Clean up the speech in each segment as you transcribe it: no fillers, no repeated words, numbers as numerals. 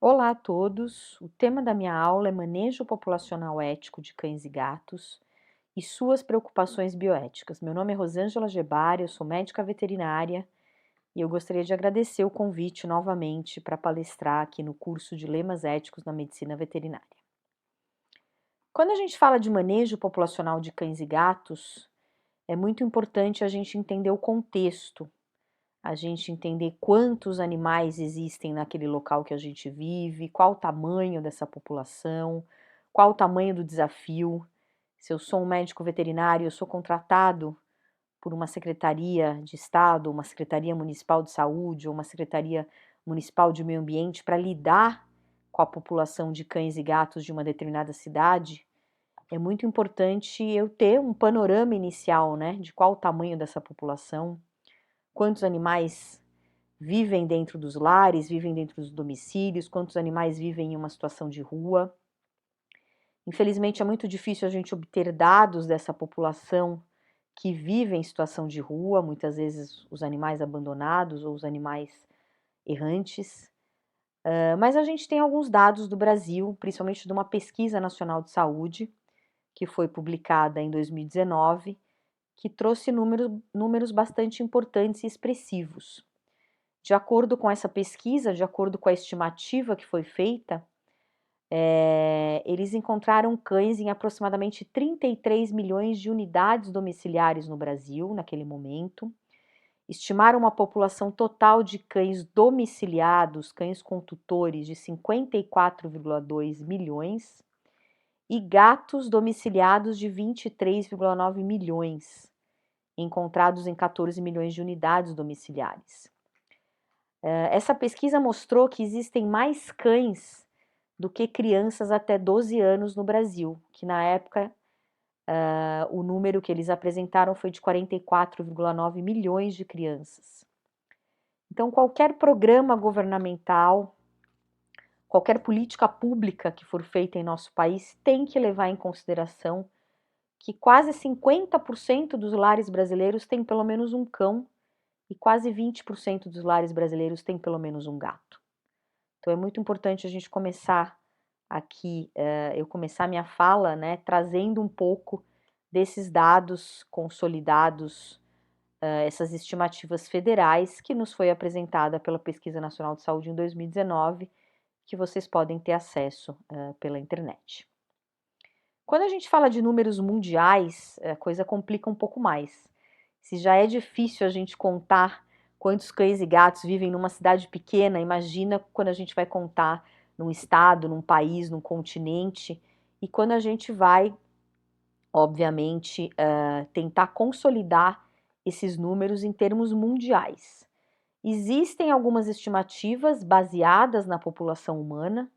Olá a todos! O tema da minha aula é manejo populacional ético de cães e gatos e suas preocupações bioéticas. Meu nome é Rosângela Gebara, eu sou médica veterinária e eu gostaria de agradecer o convite novamente para palestrar aqui no curso de Lemas Éticos na Medicina Veterinária. Quando a gente fala de manejo populacional de cães e gatos, é muito importante a gente entender o contexto, a gente entender quantos animais existem naquele local que a gente vive, qual o tamanho dessa população, qual o tamanho do desafio. Se eu sou um médico veterinário, eu sou contratado por uma secretaria de Estado, uma secretaria municipal de saúde ou uma secretaria municipal de meio ambiente para lidar com a população de cães e gatos de uma determinada cidade, é muito importante eu ter um panorama inicial, né, de qual o tamanho dessa população, quantos animais vivem dentro dos lares, vivem dentro dos domicílios, quantos animais vivem em uma situação de rua. Infelizmente é muito difícil a gente obter dados dessa população que vive em situação de rua, muitas vezes os animais abandonados ou os animais errantes. Mas a gente tem alguns dados do Brasil, principalmente de uma pesquisa nacional de saúde, que foi publicada em 2019, que trouxe números bastante importantes e expressivos. De acordo com essa pesquisa, de acordo com a estimativa que foi feita, eles encontraram cães em aproximadamente 33 milhões de unidades domiciliares no Brasil, naquele momento. Estimaram uma população total de cães domiciliados, cães com tutores, de 54,2 milhões e gatos domiciliados de 23,9 milhões, encontrados em 14 milhões de unidades domiciliares. Essa pesquisa mostrou que existem mais cães do que crianças até 12 anos no Brasil, que na época o número que eles apresentaram foi de 44,9 milhões de crianças. Então, qualquer programa governamental, qualquer política pública que for feita em nosso país tem que levar em consideração que quase 50% dos lares brasileiros têm pelo menos um cão e quase 20% dos lares brasileiros têm pelo menos um gato. Então é muito importante a gente começar aqui, eu começar minha fala, né, trazendo um pouco desses dados consolidados, essas estimativas federais que nos foi apresentada pela Pesquisa Nacional de Saúde em 2019, que vocês podem ter acesso pela internet. Quando a gente fala de números mundiais, a coisa complica um pouco mais. Se já é difícil a gente contar quantos cães e gatos vivem numa cidade pequena, imagina quando a gente vai contar num estado, num país, num continente, e quando a gente vai, obviamente, tentar consolidar esses números em termos mundiais. Existem algumas estimativas baseadas na população humana.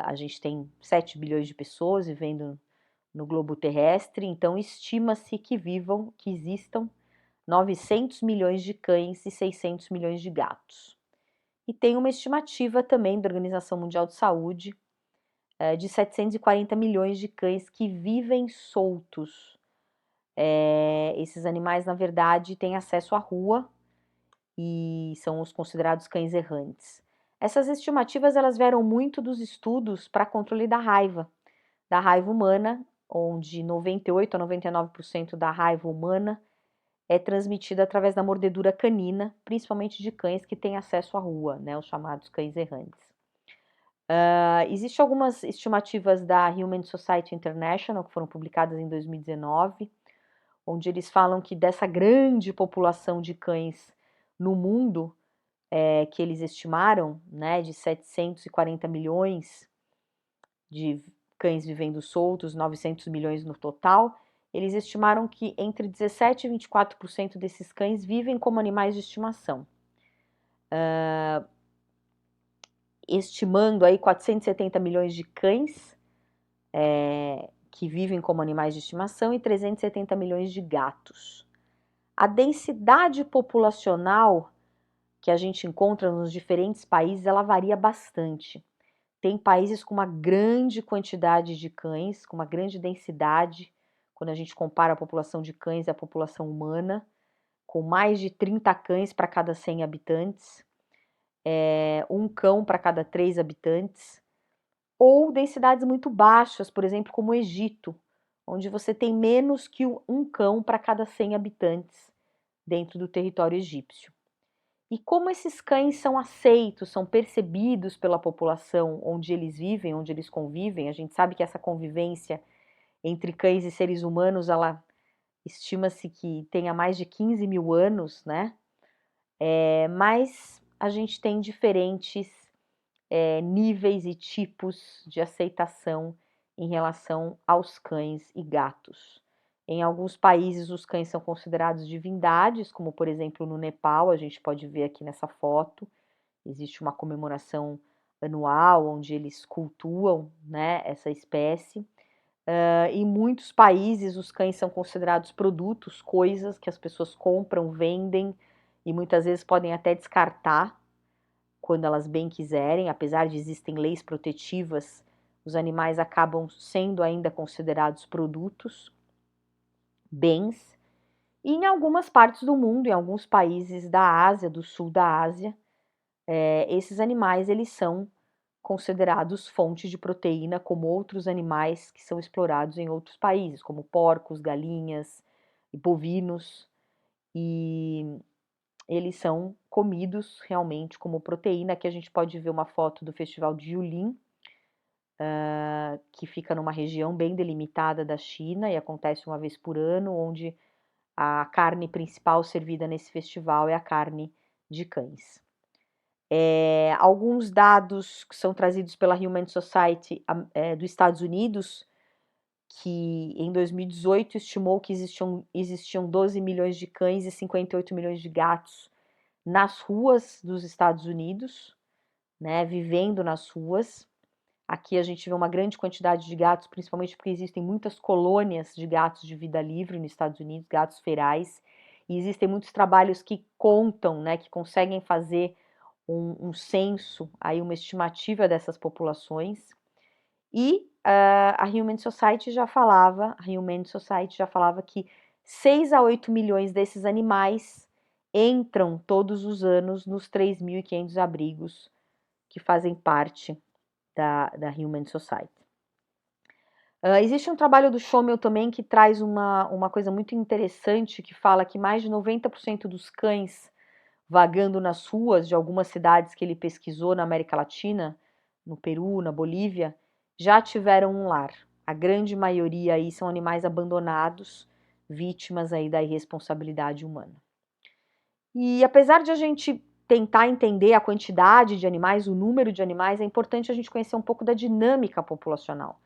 A gente tem 7 bilhões de pessoas vivendo no globo terrestre, então estima-se que existam 900 milhões de cães e 600 milhões de gatos. E tem uma estimativa também da Organização Mundial de Saúde de 740 milhões de cães que vivem soltos. Esses animais, na verdade, têm acesso à rua e são os considerados cães errantes. Essas estimativas elas vieram muito dos estudos para controle da raiva humana, onde 98 a 99% da raiva humana é transmitida através da mordedura canina, principalmente de cães que têm acesso à rua, né, os chamados cães errantes. Existem algumas estimativas da Humane Society International, que foram publicadas em 2019, onde eles falam que dessa grande população de cães no mundo, que eles estimaram, né, de 740 milhões de cães vivendo soltos, 900 milhões no total, eles estimaram que entre 17% e 24% desses cães vivem como animais de estimação. Estimando aí 470 milhões de cães que vivem como animais de estimação e 370 milhões de gatos. A densidade populacional que a gente encontra nos diferentes países, ela varia bastante. Tem países com uma grande quantidade de cães, com uma grande densidade, quando a gente compara a população de cães e a população humana, com mais de 30 cães para cada 100 habitantes. um cão para cada 3 habitantes, ou densidades muito baixas, por exemplo, como o Egito, onde você tem menos que um cão para cada 100 habitantes dentro do território egípcio. E como esses cães são aceitos, são percebidos pela população onde eles vivem, onde eles convivem, a gente sabe que essa convivência entre cães e seres humanos, ela estima-se que tenha mais de 15 mil anos, né? Mas a gente tem diferentes níveis e tipos de aceitação em relação aos cães e gatos. Em alguns países, os cães são considerados divindades, como por exemplo no Nepal, a gente pode ver aqui nessa foto. Existe uma comemoração anual onde eles cultuam, né, essa espécie. Em muitos países, os cães são considerados produtos, coisas que as pessoas compram, vendem e muitas vezes podem até descartar quando elas bem quiserem. Apesar de existem leis protetivas, os animais acabam sendo ainda considerados produtos, bens. E em algumas partes do mundo, em alguns países da Ásia, do sul da Ásia, esses animais eles são considerados fonte de proteína, como outros animais que são explorados em outros países, como porcos, galinhas e bovinos, e eles são comidos realmente como proteína. Aqui a gente pode ver uma foto do Festival de Yulin, que fica numa região bem delimitada da China e acontece uma vez por ano, onde a carne principal servida nesse festival é a carne de cães. Alguns dados que são trazidos pela Humane Society dos Estados Unidos, que em 2018 estimou que existiam 12 milhões de cães e 58 milhões de gatos nas ruas dos Estados Unidos, né, vivendo nas ruas. Aqui a gente vê uma grande quantidade de gatos, principalmente porque existem muitas colônias de gatos de vida livre nos Estados Unidos, gatos ferais, e existem muitos trabalhos que contam, né, que conseguem fazer um censo, aí uma estimativa dessas populações. E a Humane Society já falava que 6 a 8 milhões desses animais entram todos os anos nos 3.500 abrigos que fazem parte da Humane Society. Existe um trabalho do Schommel também que traz uma coisa muito interessante, que fala que mais de 90% dos cães vagando nas ruas de algumas cidades que ele pesquisou na América Latina, no Peru, na Bolívia, já tiveram um lar. A grande maioria aí são animais abandonados, vítimas aí da irresponsabilidade humana. E apesar de a gente tentar entender a quantidade de animais, o número de animais, é importante a gente conhecer um pouco da dinâmica populacional.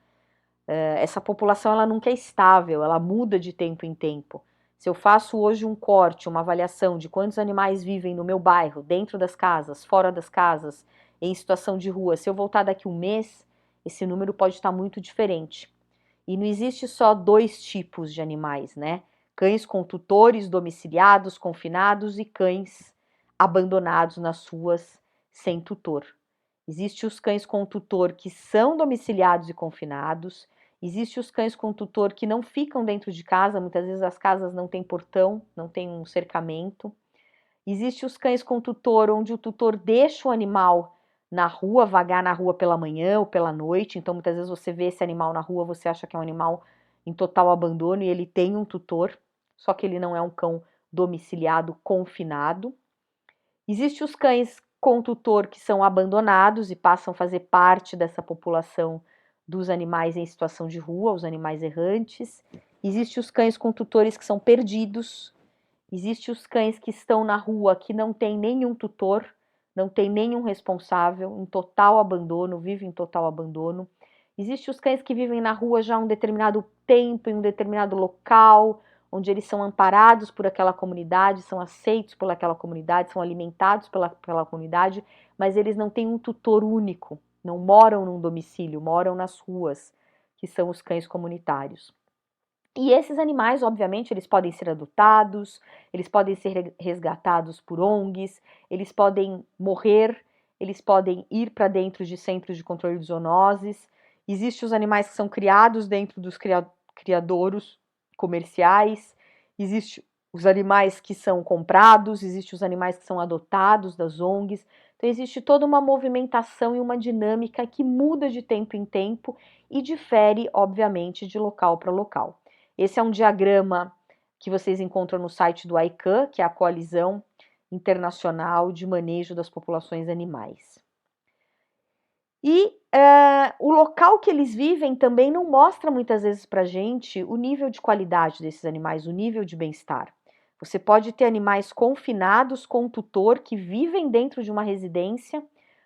Essa população ela nunca é estável, ela muda de tempo em tempo. Se eu faço hoje um corte, uma avaliação de quantos animais vivem no meu bairro, dentro das casas, fora das casas, em situação de rua, se eu voltar daqui um mês, esse número pode estar muito diferente. E não existe só 2 tipos de animais, né? Cães com tutores domiciliados, confinados e cães abandonados nas ruas sem tutor. Existem os cães com tutor que são domiciliados e confinados. Existem os cães com tutor que não ficam dentro de casa, muitas vezes as casas não têm portão, não tem um cercamento. Existem os cães com tutor, onde o tutor deixa o animal na rua, vagar na rua pela manhã ou pela noite. Então, muitas vezes você vê esse animal na rua, você acha que é um animal em total abandono e ele tem um tutor, só que ele não é um cão domiciliado, confinado. Existem os cães com tutor que são abandonados e passam a fazer parte dessa população dos animais em situação de rua, os animais errantes. Existem os cães com tutores que são perdidos. Existem os cães que estão na rua que não tem nenhum tutor, não tem nenhum responsável, em total abandono, vivem em total abandono. Existem os cães que vivem na rua já um determinado tempo, em um determinado local, onde eles são amparados por aquela comunidade, são aceitos pelaquela comunidade, são alimentados pela comunidade, mas eles não têm um tutor único, não moram num domicílio, moram nas ruas, que são os cães comunitários. E esses animais, obviamente, eles podem ser adotados, eles podem ser resgatados por ONGs, eles podem morrer, eles podem ir para dentro de centros de controle de zoonoses. Existem os animais que são criados dentro dos criadouros comerciais, existem os animais que são comprados, existem os animais que são adotados das ONGs. Então existe toda uma movimentação e uma dinâmica que muda de tempo em tempo e difere, obviamente, de local para local. Esse é um diagrama que vocês encontram no site do ICANN, que é a Coalizão Internacional de Manejo das Populações Animais. E o local que eles vivem também não mostra muitas vezes para a gente o nível de qualidade desses animais, o nível de bem-estar. Você pode ter animais confinados com um tutor que vivem dentro de uma residência,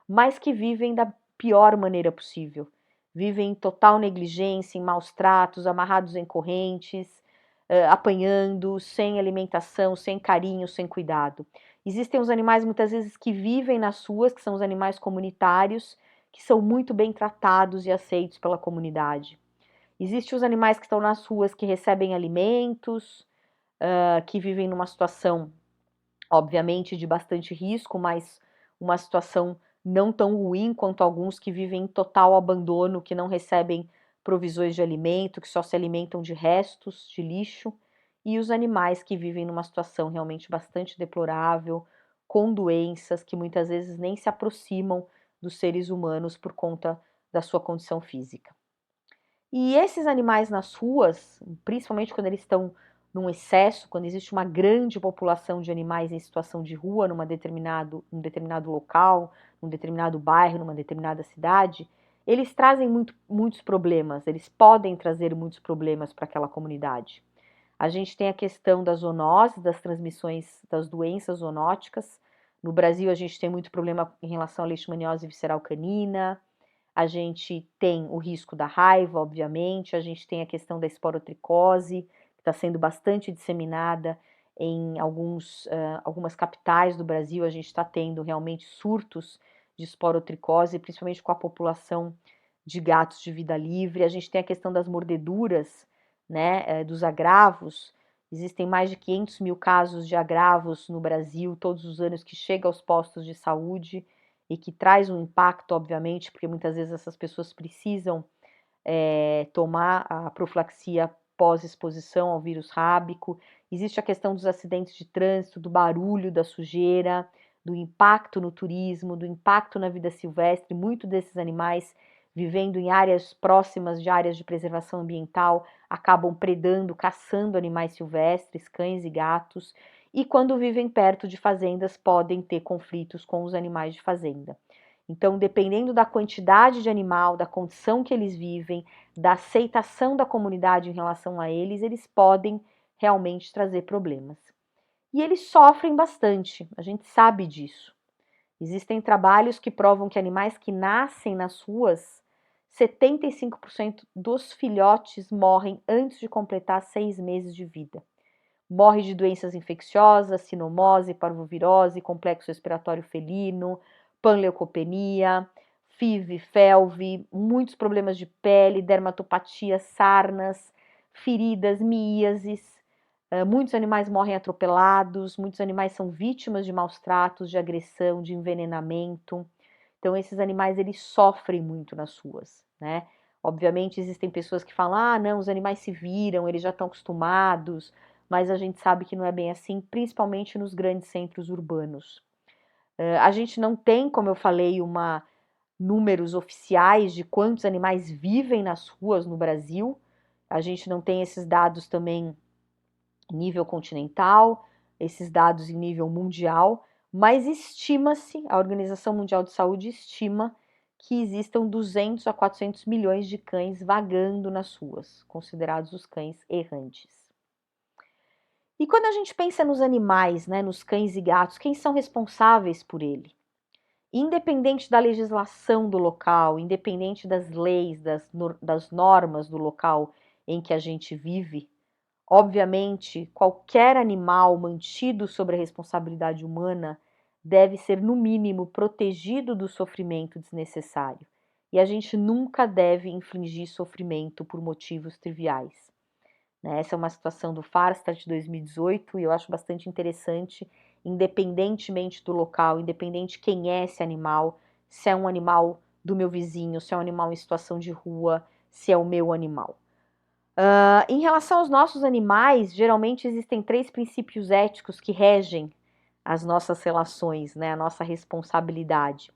mas que vivem da pior maneira possível. Vivem em total negligência, em maus tratos, amarrados em correntes, apanhando, sem alimentação, sem carinho, sem cuidado. Existem os animais muitas vezes que vivem nas ruas, que são os animais comunitários, que são muito bem tratados e aceitos pela comunidade. Existem os animais que estão nas ruas, que recebem alimentos, que vivem numa situação, obviamente, de bastante risco, mas uma situação não tão ruim quanto alguns que vivem em total abandono, que não recebem provisões de alimento, que só se alimentam de restos, de lixo, e os animais que vivem numa situação realmente bastante deplorável, com doenças que muitas vezes nem se aproximam dos seres humanos por conta da sua condição física. E esses animais nas ruas, principalmente quando eles estão num excesso, quando existe uma grande população de animais em situação de rua num determinado local, num determinado bairro, numa determinada cidade, eles trazem muitos problemas, eles podem trazer muitos problemas para aquela comunidade. A gente tem a questão das zoonoses, das transmissões das doenças zoonóticas. No Brasil, a gente tem muito problema em relação à leishmaniose visceral canina. A gente tem o risco da raiva, obviamente. A gente tem a questão da esporotricose, que está sendo bastante disseminada em algumas capitais do Brasil. A gente está tendo realmente surtos de esporotricose, principalmente com a população de gatos de vida livre. A gente tem a questão das mordeduras, né, dos agravos. Existem mais de 500 mil casos de agravos no Brasil todos os anos que chegam aos postos de saúde e que traz um impacto, obviamente, porque muitas vezes essas pessoas precisam tomar a profilaxia pós-exposição ao vírus rábico. Existe a questão dos acidentes de trânsito, do barulho, da sujeira, do impacto no turismo, do impacto na vida silvestre. Muitos desses animais vivendo em áreas próximas de áreas de preservação ambiental, acabam predando, caçando animais silvestres, cães e gatos, e quando vivem perto de fazendas podem ter conflitos com os animais de fazenda. Então, dependendo da quantidade de animal, da condição que eles vivem, da aceitação da comunidade em relação a eles podem realmente trazer problemas. E eles sofrem bastante, a gente sabe disso. Existem trabalhos que provam que animais que nascem nas ruas, 75% dos filhotes morrem antes de completar 6 meses de vida. Morre de doenças infecciosas, sinomose, parvovirose, complexo respiratório felino, panleucopenia, FIV, FeLV, muitos problemas de pele, dermatopatia, sarnas, feridas, miíases. Muitos animais morrem atropelados, muitos animais são vítimas de maus tratos, de agressão, de envenenamento. Então, esses animais, eles sofrem muito nas ruas, né? Obviamente, existem pessoas que falam, ah, não, os animais se viram, eles já estão acostumados, mas a gente sabe que não é bem assim, principalmente nos grandes centros urbanos. A gente não tem, como eu falei, números oficiais de quantos animais vivem nas ruas no Brasil. A gente não tem esses dados também em nível continental, esses dados em nível mundial, mas estima-se, a Organização Mundial de Saúde estima que existam 200 a 400 milhões de cães vagando nas ruas, considerados os cães errantes. E quando a gente pensa nos animais, né, nos cães e gatos, quem são responsáveis por ele? Independente da legislação do local, independente das leis, das normas do local em que a gente vive, obviamente, qualquer animal mantido sob a responsabilidade humana deve ser, no mínimo, protegido do sofrimento desnecessário. E a gente nunca deve infligir sofrimento por motivos triviais. Essa é uma situação do FARSTAT de 2018 e eu acho bastante interessante, independentemente do local, independente quem é esse animal, se é um animal do meu vizinho, se é um animal em situação de rua, se é o meu animal. Em relação aos nossos animais, geralmente existem 3 princípios éticos que regem as nossas relações, né, a nossa responsabilidade.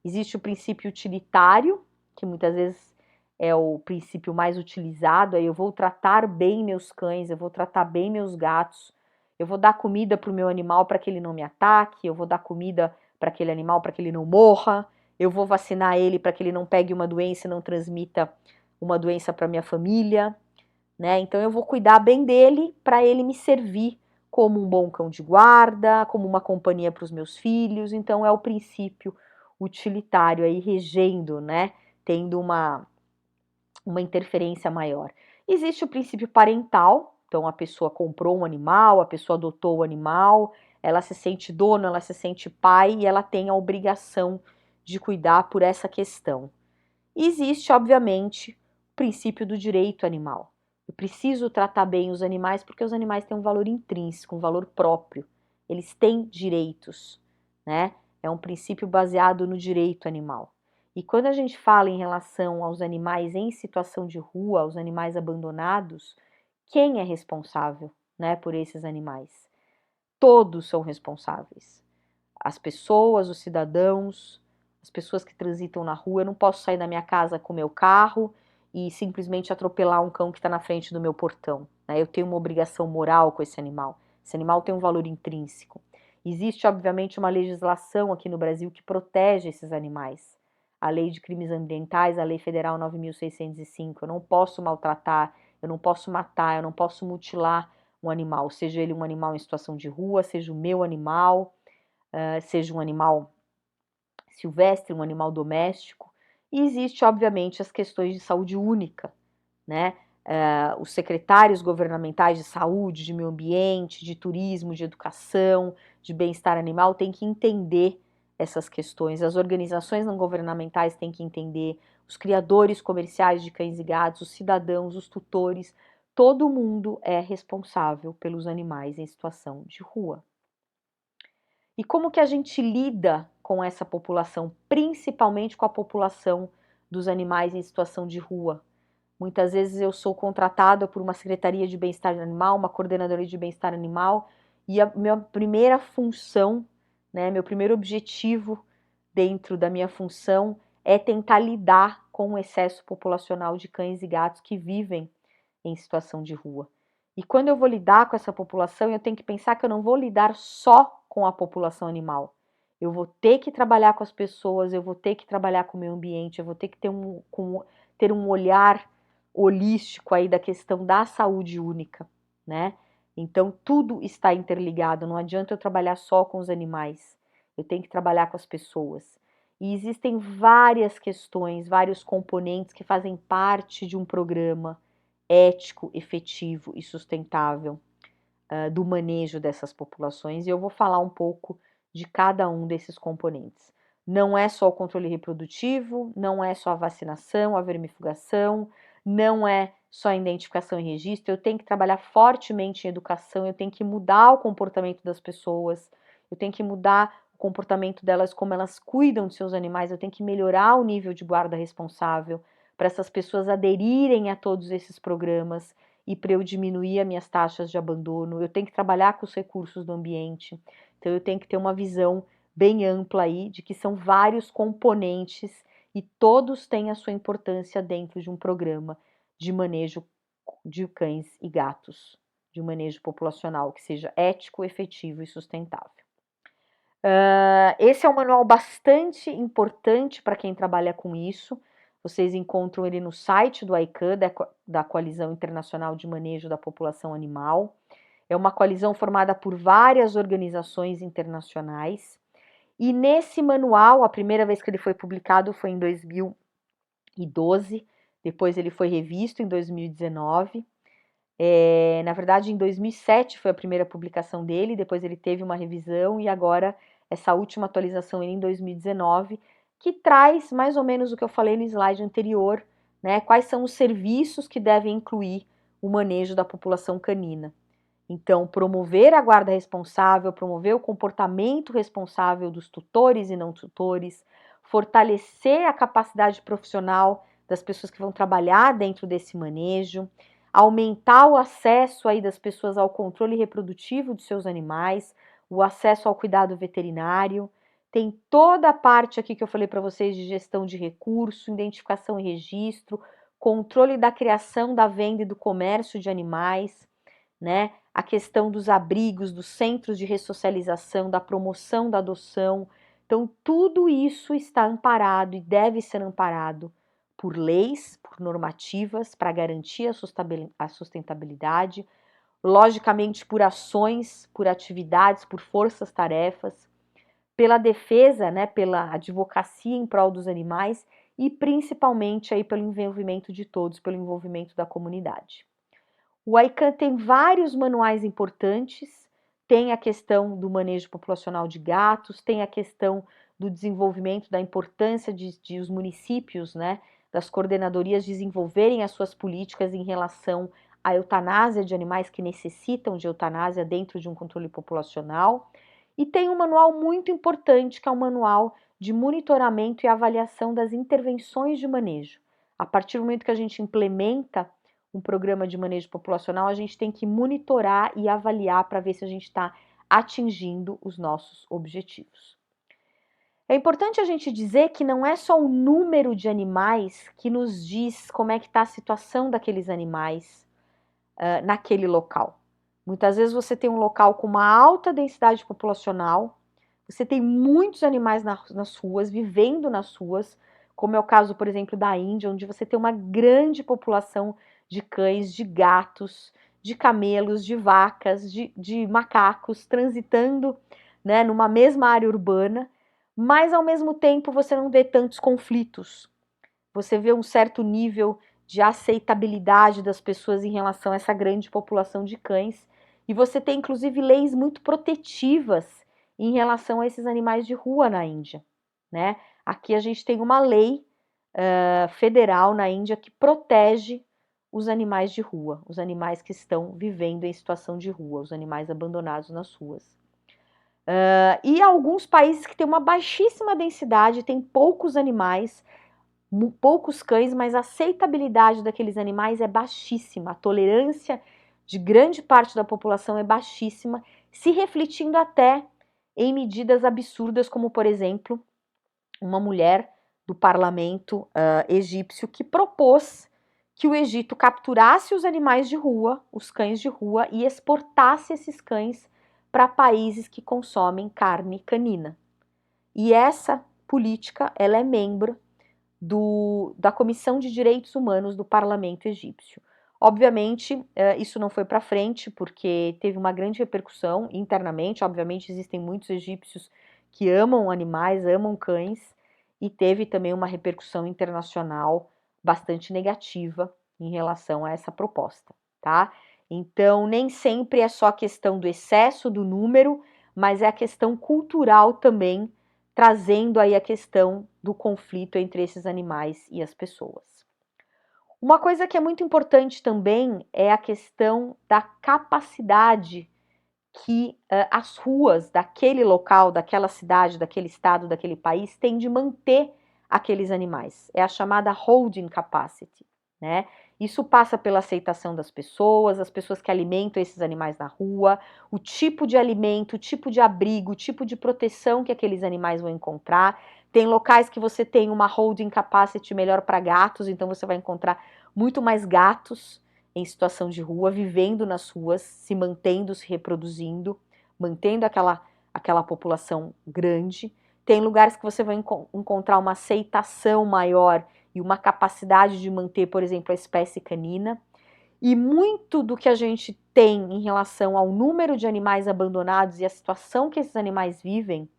Existe o princípio utilitário, que muitas vezes é o princípio mais utilizado, aí eu vou tratar bem meus cães, eu vou tratar bem meus gatos, eu vou dar comida para o meu animal para que ele não me ataque, eu vou dar comida para aquele animal para que ele não morra, eu vou vacinar ele para que ele não pegue uma doença e não transmita uma doença para minha família, né? Então eu vou cuidar bem dele para ele me servir como um bom cão de guarda, como uma companhia para os meus filhos. Então é o princípio utilitário aí regendo, né? Tendo uma interferência maior. Existe o princípio parental, então a pessoa comprou um animal, a pessoa adotou o animal, ela se sente dono, ela se sente pai e ela tem a obrigação de cuidar por essa questão. E existe, obviamente, o princípio do direito animal. Eu preciso tratar bem os animais porque os animais têm um valor intrínseco, um valor próprio. Eles têm direitos, né? É um princípio baseado no direito animal. E quando a gente fala em relação aos animais em situação de rua, aos animais abandonados, quem é responsável, né, por esses animais? Todos são responsáveis. As pessoas, os cidadãos, as pessoas que transitam na rua. Eu não posso sair da minha casa com o meu carro e simplesmente atropelar um cão que está na frente do meu portão, né? Eu tenho uma obrigação moral com esse animal. Esse animal tem um valor intrínseco. Existe, obviamente, uma legislação aqui no Brasil que protege esses animais. A Lei de Crimes Ambientais, a Lei Federal 9.605. Eu não posso maltratar, eu não posso matar, eu não posso mutilar um animal, seja ele um animal em situação de rua, seja o meu animal, seja um animal silvestre, um animal doméstico. E existe, obviamente, as questões de saúde única, né? Os secretários governamentais de saúde, de meio ambiente, de turismo, de educação, de bem-estar animal têm que entender essas questões. As organizações não governamentais têm que entender, os criadores comerciais de cães e gatos, os cidadãos, os tutores, todo mundo é responsável pelos animais em situação de rua. E como que a gente lida com essa população, principalmente com a população dos animais em situação de rua? Muitas vezes eu sou contratada por uma secretaria de bem-estar animal, uma coordenadora de bem-estar animal, e a minha primeira função, né, meu primeiro objetivo dentro da minha função é tentar lidar com o excesso populacional de cães e gatos que vivem em situação de rua. E quando eu vou lidar com essa população, eu tenho que pensar que eu não vou lidar só com a população animal. Eu vou ter que trabalhar com as pessoas, eu vou ter que trabalhar com o meio ambiente, eu vou ter que ter um olhar holístico aí da questão da saúde única, né? Então tudo está interligado, não adianta eu trabalhar só com os animais, eu tenho que trabalhar com as pessoas. E existem várias questões, vários componentes que fazem parte de um programa ético, efetivo e sustentável do manejo dessas populações, e eu vou falar um pouco de cada um desses componentes. Não é só o controle reprodutivo, não é só a vacinação, a vermifugação, não é só a identificação e registro, eu tenho que trabalhar fortemente em educação, eu tenho que mudar o comportamento das pessoas, eu tenho que mudar o comportamento delas, como elas cuidam de seus animais, eu tenho que melhorar o nível de guarda responsável, para essas pessoas aderirem a todos esses programas e para eu diminuir as minhas taxas de abandono, eu tenho que trabalhar com os recursos do ambiente, então eu tenho que ter uma visão bem ampla aí de que são vários componentes e todos têm a sua importância dentro de um programa de manejo de cães e gatos, de um manejo populacional que seja ético, efetivo e sustentável. Esse é um manual bastante importante para quem trabalha com isso. Vocês encontram ele no site do ICAN, da Coalizão Internacional de Manejo da População Animal. É uma coalizão formada por várias organizações internacionais. E nesse manual, a primeira vez que ele foi publicado foi em 2012, depois ele foi revisto em 2019. Na verdade, em 2007 foi a primeira publicação dele, depois ele teve uma revisão e agora essa última atualização em 2019, que traz mais ou menos o que eu falei no slide anterior, né? Quais são os serviços que devem incluir o manejo da população canina. Então, promover a guarda responsável, promover o comportamento responsável dos tutores e não tutores, fortalecer a capacidade profissional das pessoas que vão trabalhar dentro desse manejo, aumentar o acesso aí das pessoas ao controle reprodutivo de seus animais, o acesso ao cuidado veterinário, tem toda a parte aqui que eu falei para vocês de gestão de recurso, identificação e registro, controle da criação, da venda e do comércio de animais, né? A questão dos abrigos, dos centros de ressocialização, da promoção da adoção. Então, tudo isso está amparado e deve ser amparado por leis, por normativas para garantir a sustentabilidade, logicamente por ações, por atividades, por forças-tarefas, pela defesa, né, pela advocacia em prol dos animais e principalmente aí pelo envolvimento de todos, pelo envolvimento da comunidade. O ICANN tem vários manuais importantes, tem a questão do manejo populacional de gatos, tem a questão do desenvolvimento, da importância de os municípios, né, das coordenadorias desenvolverem as suas políticas em relação à eutanásia de animais que necessitam de eutanásia dentro de um controle populacional. E tem um manual muito importante, que é o manual de monitoramento e avaliação das intervenções de manejo. A partir do momento que a gente implementa um programa de manejo populacional, a gente tem que monitorar e avaliar para ver se a gente está atingindo os nossos objetivos. É importante a gente dizer que não é só o número de animais que nos diz como é que está a situação daqueles animais naquele local. Muitas vezes você tem um local com uma alta densidade populacional, você tem muitos animais nas ruas, vivendo nas ruas, como é o caso, por exemplo, da Índia, onde você tem uma grande população de cães, de gatos, de camelos, de vacas, de macacos transitando, né, numa mesma área urbana, mas ao mesmo tempo você não vê tantos conflitos. Você vê um certo nível de aceitabilidade das pessoas em relação a essa grande população de cães, e você tem inclusive leis muito protetivas em relação a esses animais de rua na Índia, né? Aqui a gente tem uma lei federal na Índia que protege os animais de rua, os animais que estão vivendo em situação de rua, os animais abandonados nas ruas. E alguns países que têm uma baixíssima densidade, tem poucos animais, poucos cães, mas a aceitabilidade daqueles animais é baixíssima, a tolerância de grande parte da população é baixíssima, se refletindo até em medidas absurdas, como por exemplo, uma mulher do parlamento egípcio que propôs que o Egito capturasse os animais de rua, os cães de rua, e exportasse esses cães para países que consomem carne canina. E essa política, ela é membro da Comissão de Direitos Humanos do Parlamento Egípcio. Obviamente, isso não foi para frente, porque teve uma grande repercussão internamente. Obviamente, existem muitos egípcios que amam animais, amam cães, e teve também uma repercussão internacional bastante negativa em relação a essa proposta, tá? Então, nem sempre é só a questão do excesso do número, mas é a questão cultural também, trazendo aí a questão do conflito entre esses animais e as pessoas. Uma coisa que é muito importante também é a questão da capacidade que as ruas daquele local, daquela cidade, daquele estado, daquele país têm de manter aqueles animais. É a chamada holding capacity, né? Isso passa pela aceitação das pessoas, as pessoas que alimentam esses animais na rua, o tipo de alimento, o tipo de abrigo, o tipo de proteção que aqueles animais vão encontrar. Tem locais que você tem uma holding capacity melhor para gatos, então você vai encontrar muito mais gatos em situação de rua, vivendo nas ruas, se mantendo, se reproduzindo, mantendo aquela população grande. Tem lugares que você vai encontrar uma aceitação maior e uma capacidade de manter, por exemplo, a espécie canina. E muito do que a gente tem em relação ao número de animais abandonados e a situação que esses animais vivem,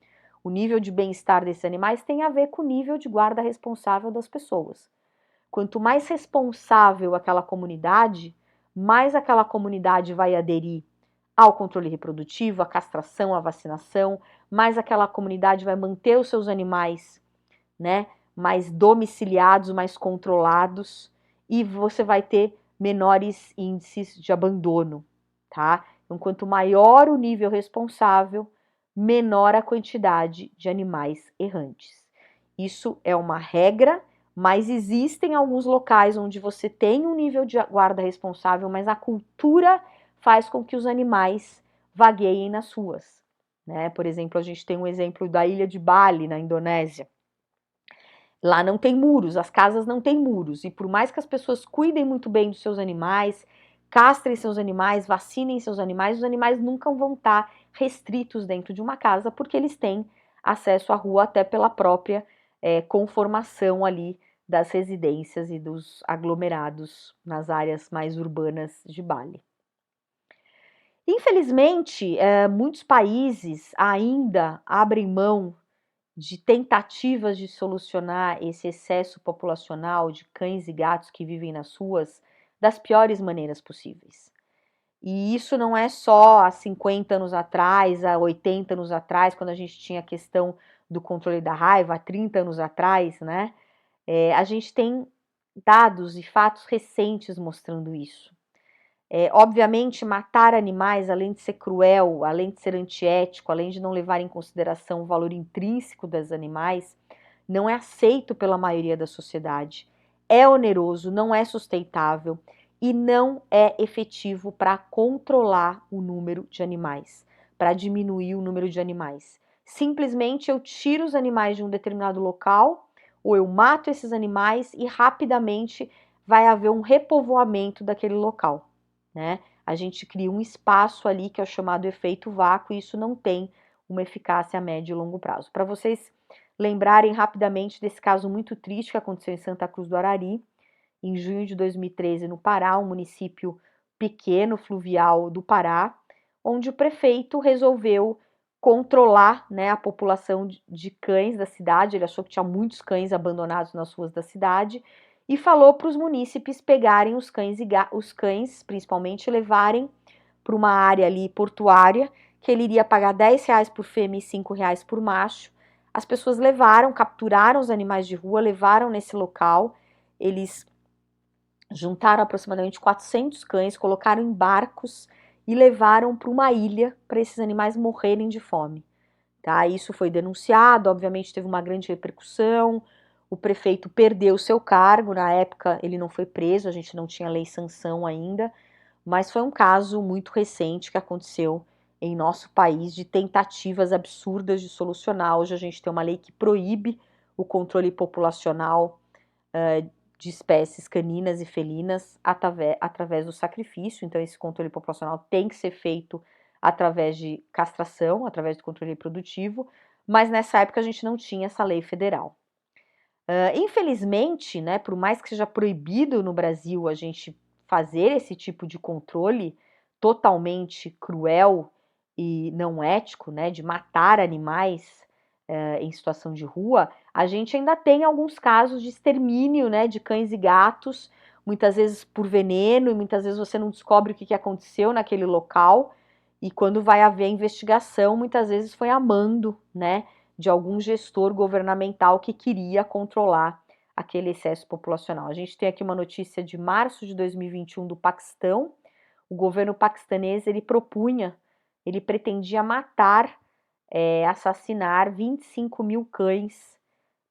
o nível de bem-estar desses animais, tem a ver com o nível de guarda responsável das pessoas. Quanto mais responsável aquela comunidade, mais aquela comunidade vai aderir ao controle reprodutivo, à castração, à vacinação, mais aquela comunidade vai manter os seus animais, né, mais domiciliados, mais controlados, e você vai ter menores índices de abandono, tá? Então, quanto maior o nível responsável, menor a quantidade de animais errantes. Isso é uma regra, mas existem alguns locais onde você tem um nível de guarda responsável, mas a cultura faz com que os animais vagueiem nas ruas, né? Por exemplo, a gente tem um exemplo da ilha de Bali, na Indonésia. Lá não tem muros, as casas não têm muros, e por mais que as pessoas cuidem muito bem dos seus animais, castrem seus animais, vacinem seus animais, os animais nunca vão estar restritos dentro de uma casa, porque eles têm acesso à rua até pela própria conformação ali das residências e dos aglomerados nas áreas mais urbanas de Bali. Infelizmente, muitos países ainda abrem mão de tentativas de solucionar esse excesso populacional de cães e gatos que vivem nas ruas das piores maneiras possíveis. E isso não é só há 50 anos atrás, há 80 anos atrás, quando a gente tinha a questão do controle da raiva, há 30 anos atrás, né? A gente tem dados e fatos recentes mostrando isso. Obviamente, matar animais, além de ser cruel, além de ser antiético, além de não levar em consideração o valor intrínseco dos animais, não é aceito pela maioria da sociedade. É oneroso, não é sustentável e não é efetivo para controlar o número de animais, para diminuir o número de animais. Simplesmente eu tiro os animais de um determinado local, ou eu mato esses animais e rapidamente vai haver um repovoamento daquele local, né? A gente cria um espaço ali que é o chamado efeito vácuo e isso não tem uma eficácia a médio e longo prazo. Para vocês lembrarem rapidamente desse caso muito triste que aconteceu em Santa Cruz do Arari, em junho de 2013, no Pará, um município pequeno, fluvial do Pará, onde o prefeito resolveu controlar, né, a população de cães da cidade. Ele achou que tinha muitos cães abandonados nas ruas da cidade e falou para os munícipes pegarem os cães, principalmente, levarem para uma área ali portuária, que ele iria pagar R$10 por fêmea e R$5 por macho. As pessoas levaram, capturaram os animais de rua, levaram nesse local, eles juntaram aproximadamente 400 cães, colocaram em barcos e levaram para uma ilha para esses animais morrerem de fome. Tá? Isso foi denunciado, obviamente teve uma grande repercussão, o prefeito perdeu seu cargo, na época ele não foi preso, a gente não tinha lei sanção ainda, mas foi um caso muito recente que aconteceu em nosso país de tentativas absurdas de solucionar. Hoje a gente tem uma lei que proíbe o controle populacional de espécies caninas e felinas através do sacrifício, então esse controle populacional tem que ser feito através de castração, através do controle reprodutivo, mas nessa época a gente não tinha essa lei federal. Infelizmente, né, por mais que seja proibido no Brasil a gente fazer esse tipo de controle totalmente cruel e não ético, né, de matar animais em situação de rua, a gente ainda tem alguns casos de extermínio, né, de cães e gatos, muitas vezes por veneno, e muitas vezes você não descobre o que aconteceu naquele local, e quando vai haver a investigação, muitas vezes foi a mando, né, de algum gestor governamental que queria controlar aquele excesso populacional. A gente tem aqui uma notícia de março de 2021 do Paquistão. O governo paquistanês ele pretendia matar, assassinar 25 mil cães,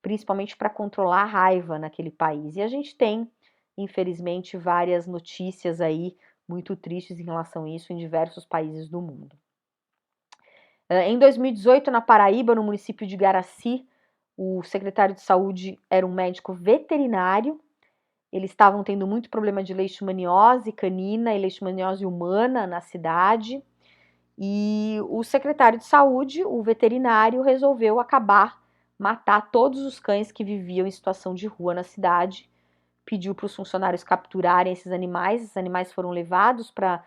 principalmente para controlar a raiva naquele país. E a gente tem, infelizmente, várias notícias aí muito tristes em relação a isso em diversos países do mundo. Em 2018, na Paraíba, no município de Garaci, o secretário de saúde era um médico veterinário. Eles estavam tendo muito problema de leishmaniose canina e leishmaniose humana na cidade. E o secretário de saúde, o veterinário, resolveu matar todos os cães que viviam em situação de rua na cidade. Pediu para os funcionários capturarem esses animais foram levados para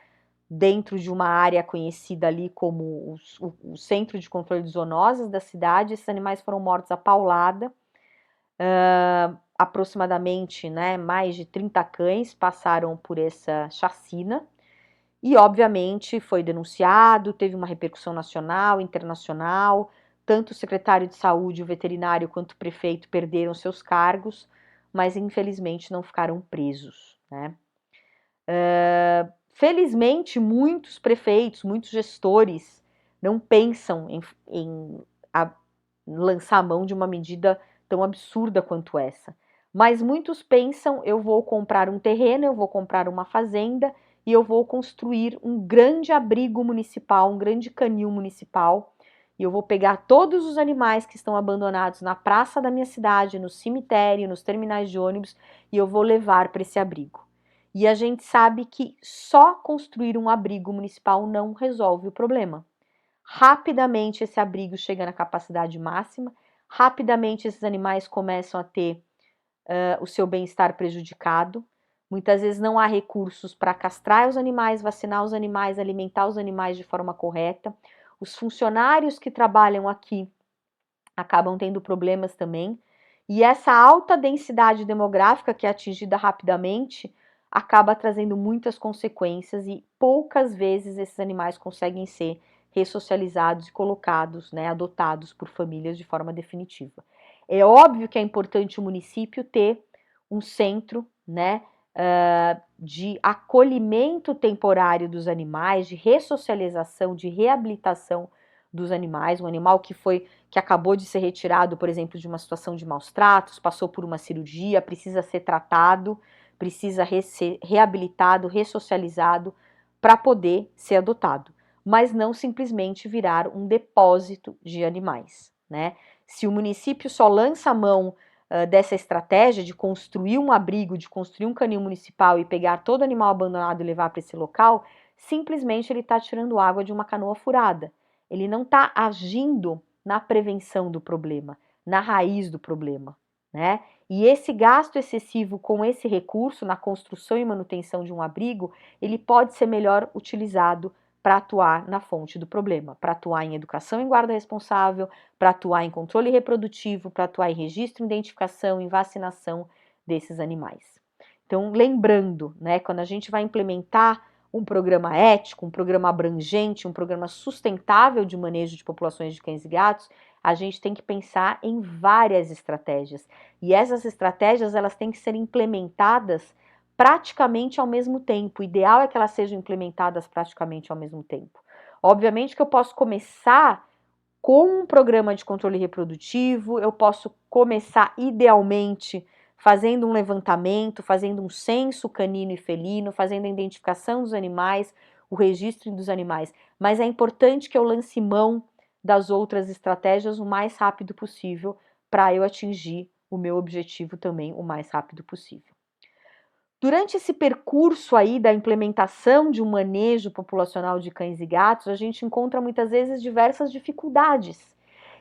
dentro de uma área conhecida ali como o Centro de Controle de Zoonoses da cidade. Esses animais foram mortos à paulada. Aproximadamente, né, mais de 30 cães passaram por essa chacina. E, obviamente, foi denunciado, teve uma repercussão nacional, internacional. Tanto o secretário de saúde, o veterinário, quanto o prefeito perderam seus cargos, mas, infelizmente, não ficaram presos, né? Felizmente, muitos prefeitos, muitos gestores não pensam em lançar a mão de uma medida tão absurda quanto essa. Mas muitos pensam, eu vou comprar um terreno, eu vou comprar uma fazenda e eu vou construir um grande abrigo municipal, um grande canil municipal, e eu vou pegar todos os animais que estão abandonados na praça da minha cidade, no cemitério, nos terminais de ônibus, e eu vou levar para esse abrigo. E a gente sabe que só construir um abrigo municipal não resolve o problema. Rapidamente esse abrigo chega na capacidade máxima, rapidamente esses animais começam a ter o seu bem-estar prejudicado. Muitas vezes não há recursos para castrar os animais, vacinar os animais, alimentar os animais de forma correta. Os funcionários que trabalham aqui acabam tendo problemas também. E essa alta densidade demográfica que é atingida rapidamente acaba trazendo muitas consequências e poucas vezes esses animais conseguem ser ressocializados e colocados, né, adotados por famílias de forma definitiva. É óbvio que é importante o município ter um centro, né, de acolhimento temporário dos animais, de ressocialização, de reabilitação dos animais. Um animal que acabou de ser retirado, por exemplo, de uma situação de maus tratos, passou por uma cirurgia, precisa ser tratado, precisa ser reabilitado, ressocializado para poder ser adotado, mas não simplesmente virar um depósito de animais, né? Se o município só lança a mão dessa estratégia de construir um abrigo, de construir um canil municipal e pegar todo animal abandonado e levar para esse local, simplesmente ele está tirando água de uma canoa furada. Ele não está agindo na prevenção do problema, na raiz do problema, né? E esse gasto excessivo com esse recurso na construção e manutenção de um abrigo, ele pode ser melhor utilizado para atuar na fonte do problema, para atuar em educação em guarda responsável, para atuar em controle reprodutivo, para atuar em registro, identificação, em vacinação desses animais. Então, lembrando, né, quando a gente vai implementar um programa ético, um programa abrangente, um programa sustentável de manejo de populações de cães e gatos, a gente tem que pensar em várias estratégias. E essas estratégias, elas têm que ser implementadas praticamente ao mesmo tempo. O ideal é que elas sejam implementadas praticamente ao mesmo tempo. Obviamente que eu posso começar com um programa de controle reprodutivo, eu posso começar idealmente fazendo um levantamento, fazendo um censo canino e felino, fazendo a identificação dos animais, o registro dos animais, mas é importante que eu lance mão das outras estratégias o mais rápido possível para eu atingir o meu objetivo também o mais rápido possível. Durante esse percurso aí da implementação de um manejo populacional de cães e gatos, a gente encontra muitas vezes diversas dificuldades.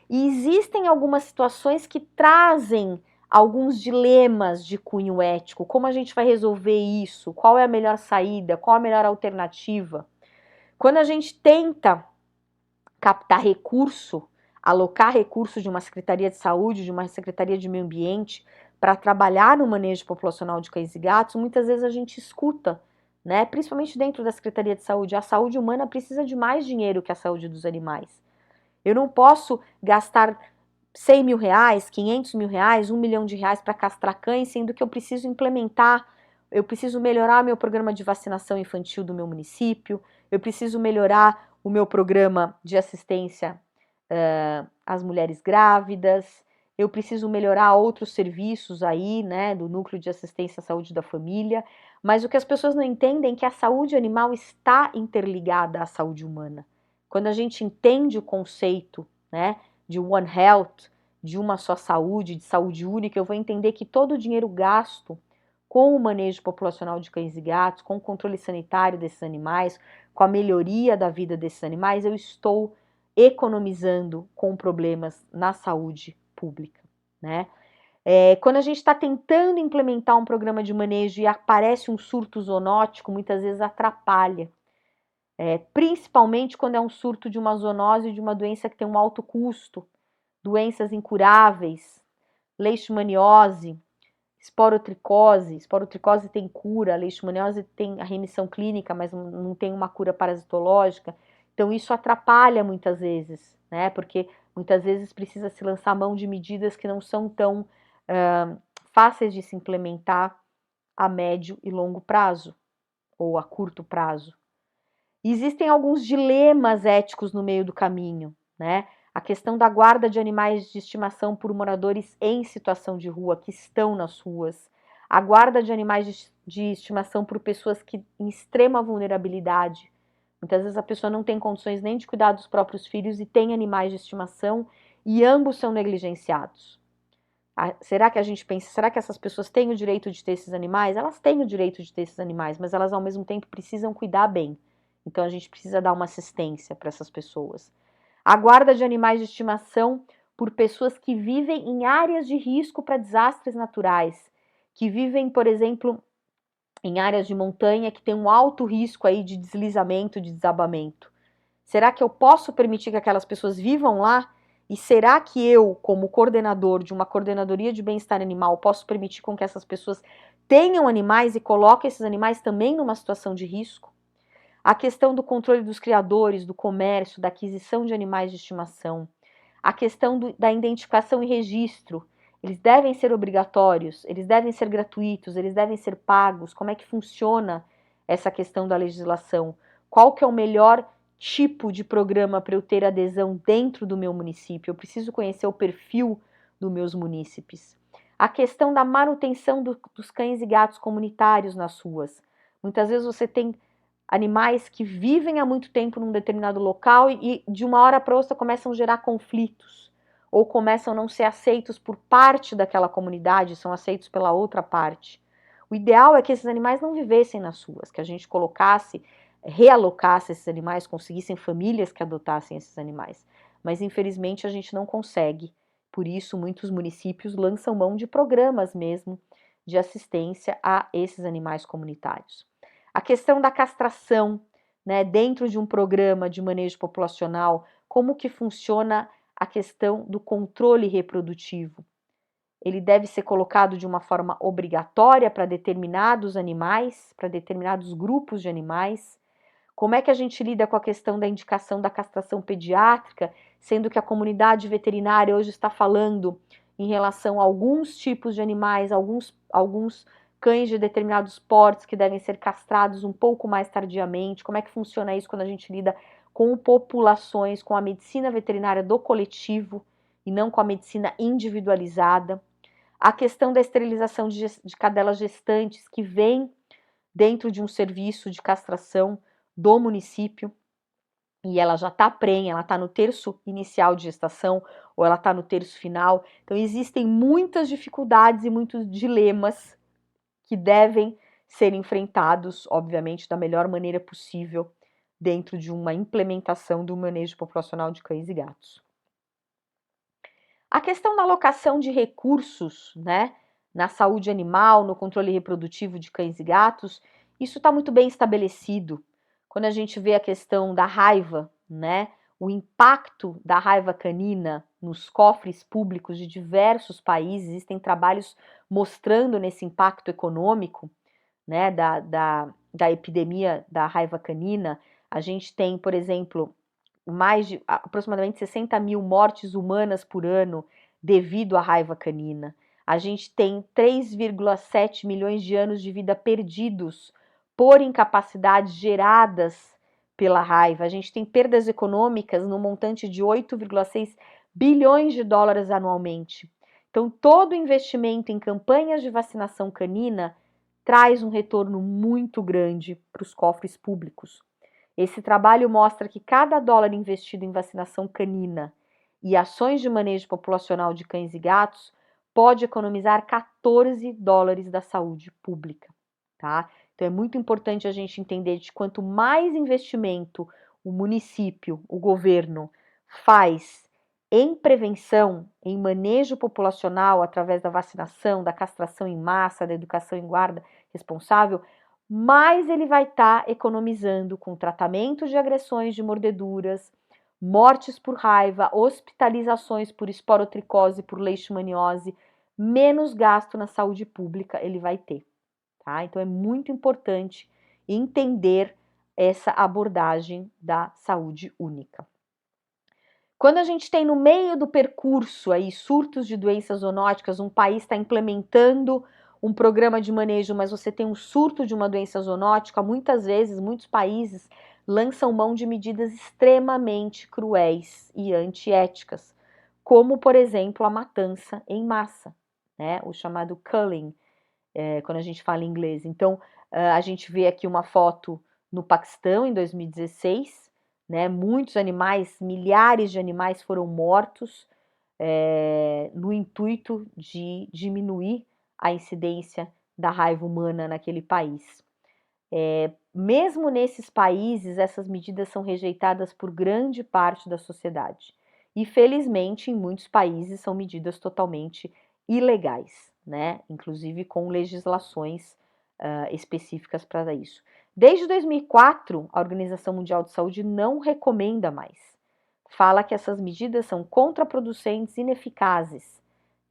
E existem algumas situações que trazem alguns dilemas de cunho ético. Como a gente vai resolver isso? Qual é a melhor saída? Qual a melhor alternativa? Quando a gente tenta captar recurso, alocar recursos de uma Secretaria de Saúde, de uma Secretaria de Meio Ambiente, para trabalhar no manejo populacional de cães e gatos, muitas vezes a gente escuta, né, principalmente dentro da Secretaria de Saúde, a saúde humana precisa de mais dinheiro que a saúde dos animais. Eu não posso gastar 100 mil reais, 500 mil reais, 1 milhão de reais para castrar cães, sendo que eu preciso implementar, eu preciso melhorar meu programa de vacinação infantil do meu município, eu preciso melhorar o meu programa de assistência às mulheres grávidas, eu preciso melhorar outros serviços aí, né, do núcleo de assistência à saúde da família, mas o que as pessoas não entendem é que a saúde animal está interligada à saúde humana. Quando a gente entende o conceito, né, de One Health, de uma só saúde, de saúde única, eu vou entender que todo o dinheiro gasto com o manejo populacional de cães e gatos, com o controle sanitário desses animais, com a melhoria da vida desses animais, eu estou economizando com problemas na saúde pública, né? Quando a gente está tentando implementar um programa de manejo e aparece um surto zoonótico, muitas vezes atrapalha. Principalmente quando é um surto de uma zoonose, de uma doença que tem um alto custo, doenças incuráveis, leishmaniose, esporotricose. Esporotricose tem cura, leishmaniose tem a remissão clínica, mas não tem uma cura parasitológica. Então isso atrapalha muitas vezes, né? Porque muitas vezes precisa se lançar mão de medidas que não são tão fáceis de se implementar a médio e longo prazo, ou a curto prazo. Existem alguns dilemas éticos no meio do caminho, né? A questão da guarda de animais de estimação por moradores em situação de rua, que estão nas ruas, a guarda de animais de estimação por pessoas que em extrema vulnerabilidade, Muitas vezes a pessoa não tem condições nem de cuidar dos próprios filhos e tem animais de estimação e ambos são negligenciados. Será que a gente pensa, será que essas pessoas têm o direito de ter esses animais? Elas têm o direito de ter esses animais, mas elas ao mesmo tempo precisam cuidar bem. Então a gente precisa dar uma assistência para essas pessoas. A guarda de animais de estimação por pessoas que vivem em áreas de risco para desastres naturais, que vivem, por exemplo, em áreas de montanha que tem um alto risco aí de deslizamento, de desabamento. Será que eu posso permitir que aquelas pessoas vivam lá? E será que eu, como coordenador de uma coordenadoria de bem-estar animal, posso permitir com que essas pessoas tenham animais e coloquem esses animais também numa situação de risco? A questão do controle dos criadores, do comércio, da aquisição de animais de estimação. A questão da identificação e registro. Eles devem ser obrigatórios, eles devem ser gratuitos, eles devem ser pagos. Como é que funciona essa questão da legislação? Qual que é o melhor tipo de programa para eu ter adesão dentro do meu município? Eu preciso conhecer o perfil dos meus munícipes. A questão da manutenção dos cães e gatos comunitários nas ruas. Muitas vezes você tem animais que vivem há muito tempo num determinado local e de uma hora para outra começam a gerar conflitos ou começam a não ser aceitos por parte daquela comunidade, são aceitos pela outra parte. O ideal é que esses animais não vivessem nas ruas, que a gente colocasse, realocasse esses animais, conseguissem famílias que adotassem esses animais. Mas infelizmente a gente não consegue. Por isso muitos municípios lançam mão de programas mesmo de assistência a esses animais comunitários. A questão da castração, né, dentro de um programa de manejo populacional, como que funciona a questão do controle reprodutivo? Ele deve ser colocado de uma forma obrigatória para determinados animais, para determinados grupos de animais? Como é que a gente lida com a questão da indicação da castração pediátrica, sendo que a comunidade veterinária hoje está falando em relação a alguns tipos de animais, alguns cães de determinados portes que devem ser castrados um pouco mais tardiamente? Como é que funciona isso quando a gente lida com populações, com a medicina veterinária do coletivo e não com a medicina individualizada? A questão da esterilização de cadelas gestantes que vem dentro de um serviço de castração do município e ela já está prenha, ela está no terço inicial de gestação ou ela está no terço final. Então existem muitas dificuldades e muitos dilemas que devem ser enfrentados, obviamente, da melhor maneira possível dentro de uma implementação do manejo populacional de cães e gatos. A questão da alocação de recursos, né, na saúde animal, no controle reprodutivo de cães e gatos, isso está muito bem estabelecido. Quando a gente vê a questão da raiva, né, o impacto da raiva canina nos cofres públicos de diversos países, existem trabalhos mostrando nesse impacto econômico, né, da epidemia da raiva canina. A gente tem, por exemplo, mais de aproximadamente 60 mil mortes humanas por ano devido à raiva canina. A gente tem 3,7 milhões de anos de vida perdidos por incapacidades geradas pela raiva. A gente tem perdas econômicas no montante de 8,6 bilhões de dólares anualmente. Então, todo investimento em campanhas de vacinação canina traz um retorno muito grande para os cofres públicos. Esse trabalho mostra que cada dólar investido em vacinação canina e ações de manejo populacional de cães e gatos pode economizar 14 dólares da saúde pública, tá? Então é muito importante a gente entender de quanto mais investimento o município, o governo faz em prevenção, em manejo populacional através da vacinação, da castração em massa, da educação em guarda responsável, mais ele vai estar economizando com tratamento de agressões de mordeduras, mortes por raiva, hospitalizações por esporotricose, por leishmaniose, menos gasto na saúde pública ele vai ter, tá? Então é muito importante entender essa abordagem da saúde única. Quando a gente tem no meio do percurso aí surtos de doenças zoonóticas, um país está implementando um programa de manejo, mas você tem um surto de uma doença zoonótica, muitas vezes, muitos países lançam mão de medidas extremamente cruéis e antiéticas, como, por exemplo, a matança em massa, né? O chamado culling, quando a gente fala em inglês. Então, a gente vê aqui uma foto no Paquistão em 2016, né? Muitos animais, milhares de animais foram mortos no intuito de diminuir a incidência da raiva humana naquele país. Mesmo nesses países, essas medidas são rejeitadas por grande parte da sociedade. E, felizmente, em muitos países são medidas totalmente ilegais, né? Inclusive com legislações específicas para isso. Desde 2004, a Organização Mundial de Saúde não recomenda mais. Fala que essas medidas são contraproducentes e ineficazes,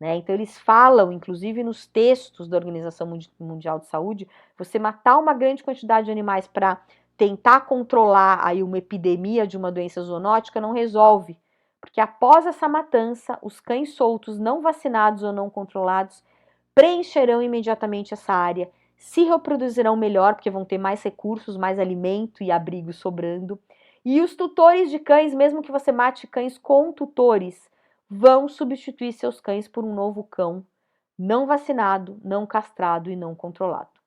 né? Então, eles falam, inclusive nos textos da Organização Mundial de Saúde, você matar uma grande quantidade de animais para tentar controlar aí uma epidemia de uma doença zoonótica não resolve, porque após essa matança, os cães soltos não vacinados ou não controlados preencherão imediatamente essa área, se reproduzirão melhor, porque vão ter mais recursos, mais alimento e abrigo sobrando. E os tutores de cães, mesmo que você mate cães com tutores, vão substituir seus cães por um novo cão não vacinado, não castrado e não controlado.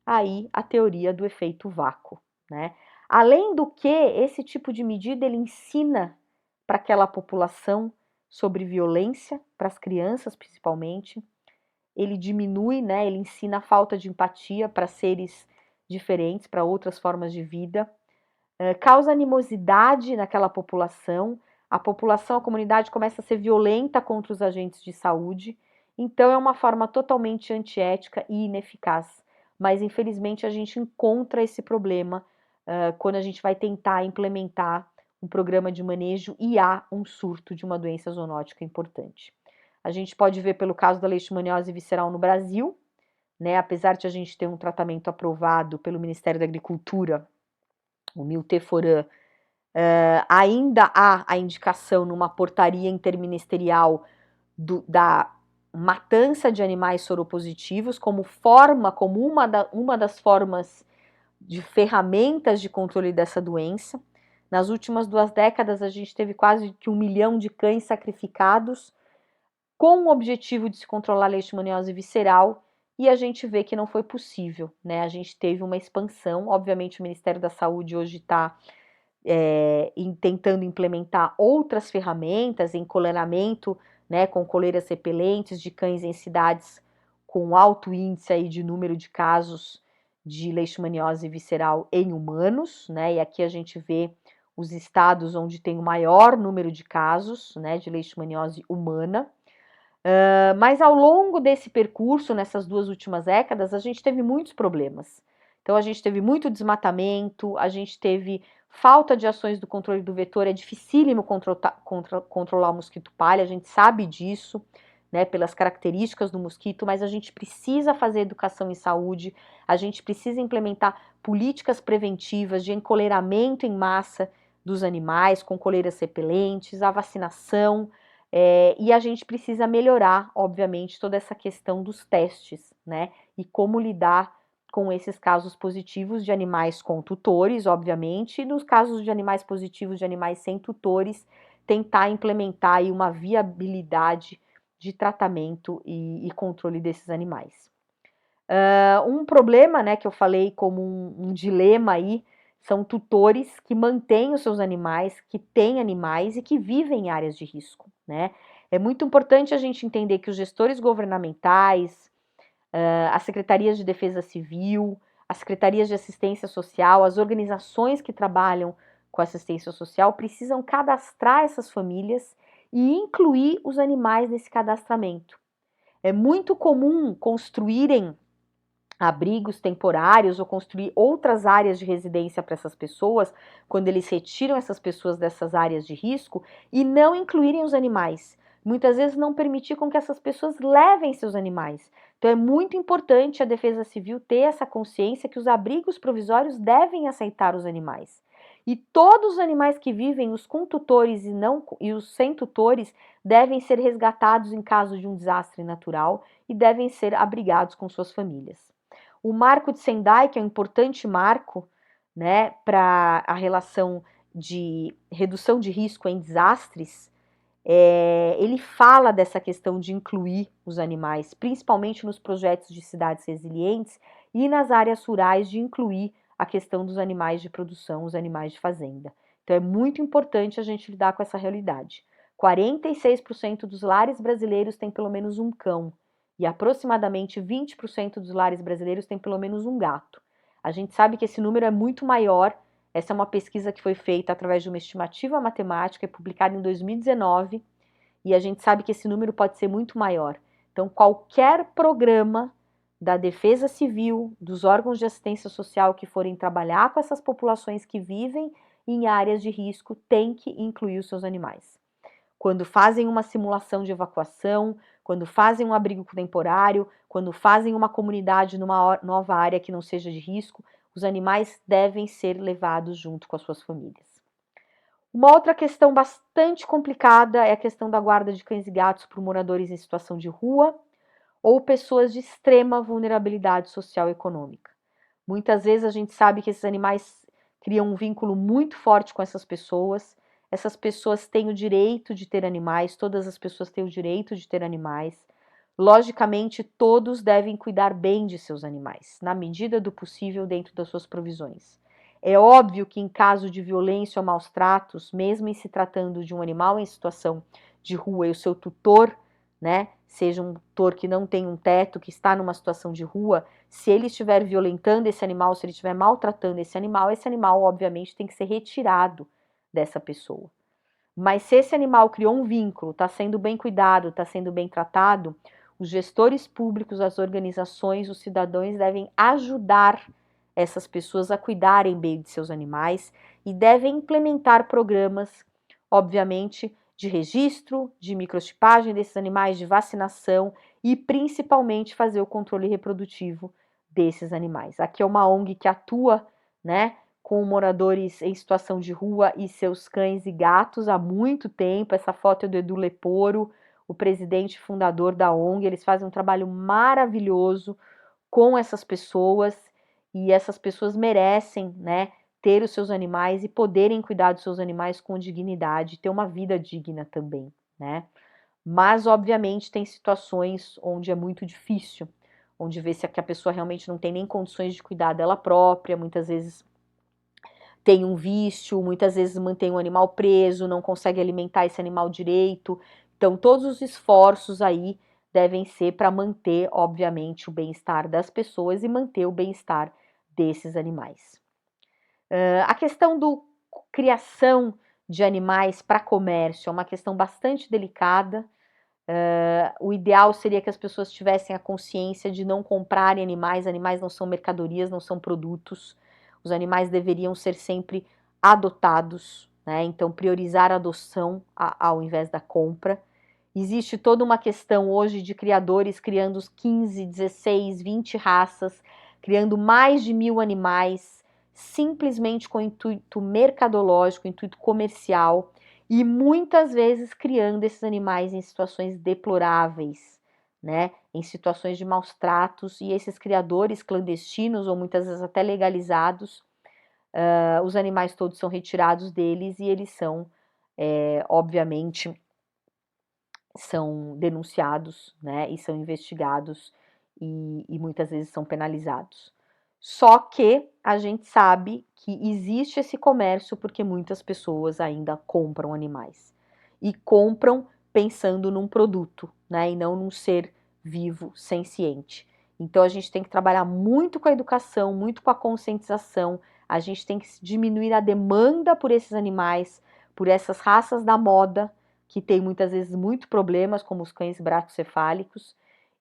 Aí a teoria do efeito vácuo, né? Além do que, esse tipo de medida ele ensina para aquela população sobre violência, para as crianças principalmente, ele diminui, né? Ele ensina a falta de empatia para seres diferentes, para outras formas de vida, causa animosidade naquela população, a comunidade começa a ser violenta contra os agentes de saúde, então é uma forma totalmente antiética e ineficaz. Mas infelizmente a gente encontra esse problema quando a gente vai tentar implementar um programa de manejo e há um surto de uma doença zoonótica importante. A gente pode ver pelo caso da leishmaniose visceral no Brasil, né? Apesar de a gente ter um tratamento aprovado pelo Ministério da Agricultura, o Milteforam, ainda há a indicação numa portaria interministerial da matança de animais soropositivos como uma das formas de ferramentas de controle dessa doença. Nas últimas 2 décadas, a gente teve quase que 1 milhão de cães sacrificados com o objetivo de se controlar a leishmaniose visceral, e a gente vê que não foi possível, né? A gente teve uma expansão, obviamente o Ministério da Saúde hoje está tentando implementar outras ferramentas, encoleiramento, né, com coleiras repelentes de cães em cidades com alto índice aí de número de casos de leishmaniose visceral em humanos, né, e aqui a gente vê os estados onde tem o maior número de casos, né, de leishmaniose humana. Mas ao longo desse percurso, nessas 2 últimas décadas, a gente teve muitos problemas. Então, a gente teve muito desmatamento, a gente teve falta de ações do controle do vetor, é dificílimo controlar o mosquito palha, a gente sabe disso, né, pelas características do mosquito, mas a gente precisa fazer educação em saúde, a gente precisa implementar políticas preventivas de encoleiramento em massa dos animais, com coleiras repelentes, a vacinação, e a gente precisa melhorar, obviamente, toda essa questão dos testes, né? E como lidar com esses casos positivos de animais com tutores, obviamente, e nos casos de animais positivos de animais sem tutores, tentar implementar aí uma viabilidade de tratamento e controle desses animais. Um problema, né, que eu falei como um dilema aí, são tutores que mantêm os seus animais, que têm animais e que vivem em áreas de risco, né? É muito importante a gente entender que os gestores governamentais, as secretarias de defesa civil, as secretarias de assistência social, as organizações que trabalham com assistência social precisam cadastrar essas famílias e incluir os animais nesse cadastramento. É muito comum construírem abrigos temporários ou construir outras áreas de residência para essas pessoas, quando eles retiram essas pessoas dessas áreas de risco e não incluírem os animais. Muitas vezes não permitir com que essas pessoas levem seus animais. Então é muito importante a Defesa Civil ter essa consciência que os abrigos provisórios devem aceitar os animais. E todos os animais que vivem, os com tutores e os sem tutores, devem ser resgatados em caso de um desastre natural e devem ser abrigados com suas famílias. O Marco de Sendai, que é um importante marco, né, para a relação de redução de risco em desastres, ele fala dessa questão de incluir os animais, principalmente nos projetos de cidades resilientes e nas áreas rurais, de incluir a questão dos animais de produção, os animais de fazenda. Então é muito importante a gente lidar com essa realidade. 46% dos lares brasileiros têm pelo menos um cão e aproximadamente 20% dos lares brasileiros têm pelo menos um gato. A gente sabe que esse número é muito maior. Essa é uma pesquisa que foi feita através de uma estimativa matemática, publicada em 2019, e a gente sabe que esse número pode ser muito maior. Então, qualquer programa da Defesa Civil, dos órgãos de assistência social que forem trabalhar com essas populações que vivem em áreas de risco, tem que incluir os seus animais. Quando fazem uma simulação de evacuação, quando fazem um abrigo temporário, quando fazem uma comunidade numa nova área que não seja de risco, os animais devem ser levados junto com as suas famílias. Uma outra questão bastante complicada é a questão da guarda de cães e gatos por moradores em situação de rua ou pessoas de extrema vulnerabilidade social e econômica. Muitas vezes a gente sabe que esses animais criam um vínculo muito forte com essas pessoas. Essas pessoas têm o direito de ter animais, todas as pessoas têm o direito de ter animais. Logicamente, todos devem cuidar bem de seus animais, na medida do possível, dentro das suas provisões. É óbvio que em caso de violência ou maus tratos, mesmo em se tratando de um animal em situação de rua e o seu tutor, né, seja um tutor que não tem um teto, que está numa situação de rua, se ele estiver violentando esse animal, se ele estiver maltratando esse animal, obviamente tem que ser retirado dessa pessoa. Mas se esse animal criou um vínculo, está sendo bem cuidado, está sendo bem tratado, os gestores públicos, as organizações, os cidadãos devem ajudar essas pessoas a cuidarem bem de seus animais e devem implementar programas, obviamente, de registro, de microchipagem desses animais, de vacinação e principalmente fazer o controle reprodutivo desses animais. Aqui é uma ONG que atua, né, com moradores em situação de rua e seus cães e gatos há muito tempo. Essa foto é do Edu Leporo, o presidente e fundador da ONG. Eles fazem um trabalho maravilhoso com essas pessoas e essas pessoas merecem, né, ter os seus animais e poderem cuidar dos seus animais com dignidade, ter uma vida digna também, né? Mas, obviamente, tem situações onde é muito difícil, onde vê-se que a pessoa realmente não tem nem condições de cuidar dela própria, muitas vezes tem um vício, muitas vezes mantém um animal preso, não consegue alimentar esse animal direito. Então, todos os esforços aí devem ser para manter, obviamente, o bem-estar das pessoas e manter o bem-estar desses animais. A questão do criação de animais para comércio é uma questão bastante delicada. O ideal seria que as pessoas tivessem a consciência de não comprarem animais. Animais não são mercadorias, não são produtos. Os animais deveriam ser sempre adotados, né? Então, priorizar a adoção ao invés da compra. Existe toda uma questão hoje de criadores criando 15, 16, 20 raças, criando mais de 1.000 animais, simplesmente com intuito mercadológico, intuito comercial, e muitas vezes criando esses animais em situações deploráveis, né? Em situações de maus tratos, e esses criadores clandestinos, ou muitas vezes até legalizados, os animais todos são retirados deles e eles são, obviamente, são denunciados, né, e são investigados e muitas vezes são penalizados. Só que a gente sabe que existe esse comércio porque muitas pessoas ainda compram animais e compram pensando num produto, né, e não num ser vivo, senciente. Então a gente tem que trabalhar muito com a educação, muito com a conscientização. A gente tem que diminuir a demanda por esses animais, por essas raças da moda, que tem muitas vezes muito problemas, como os cães bracocefálicos,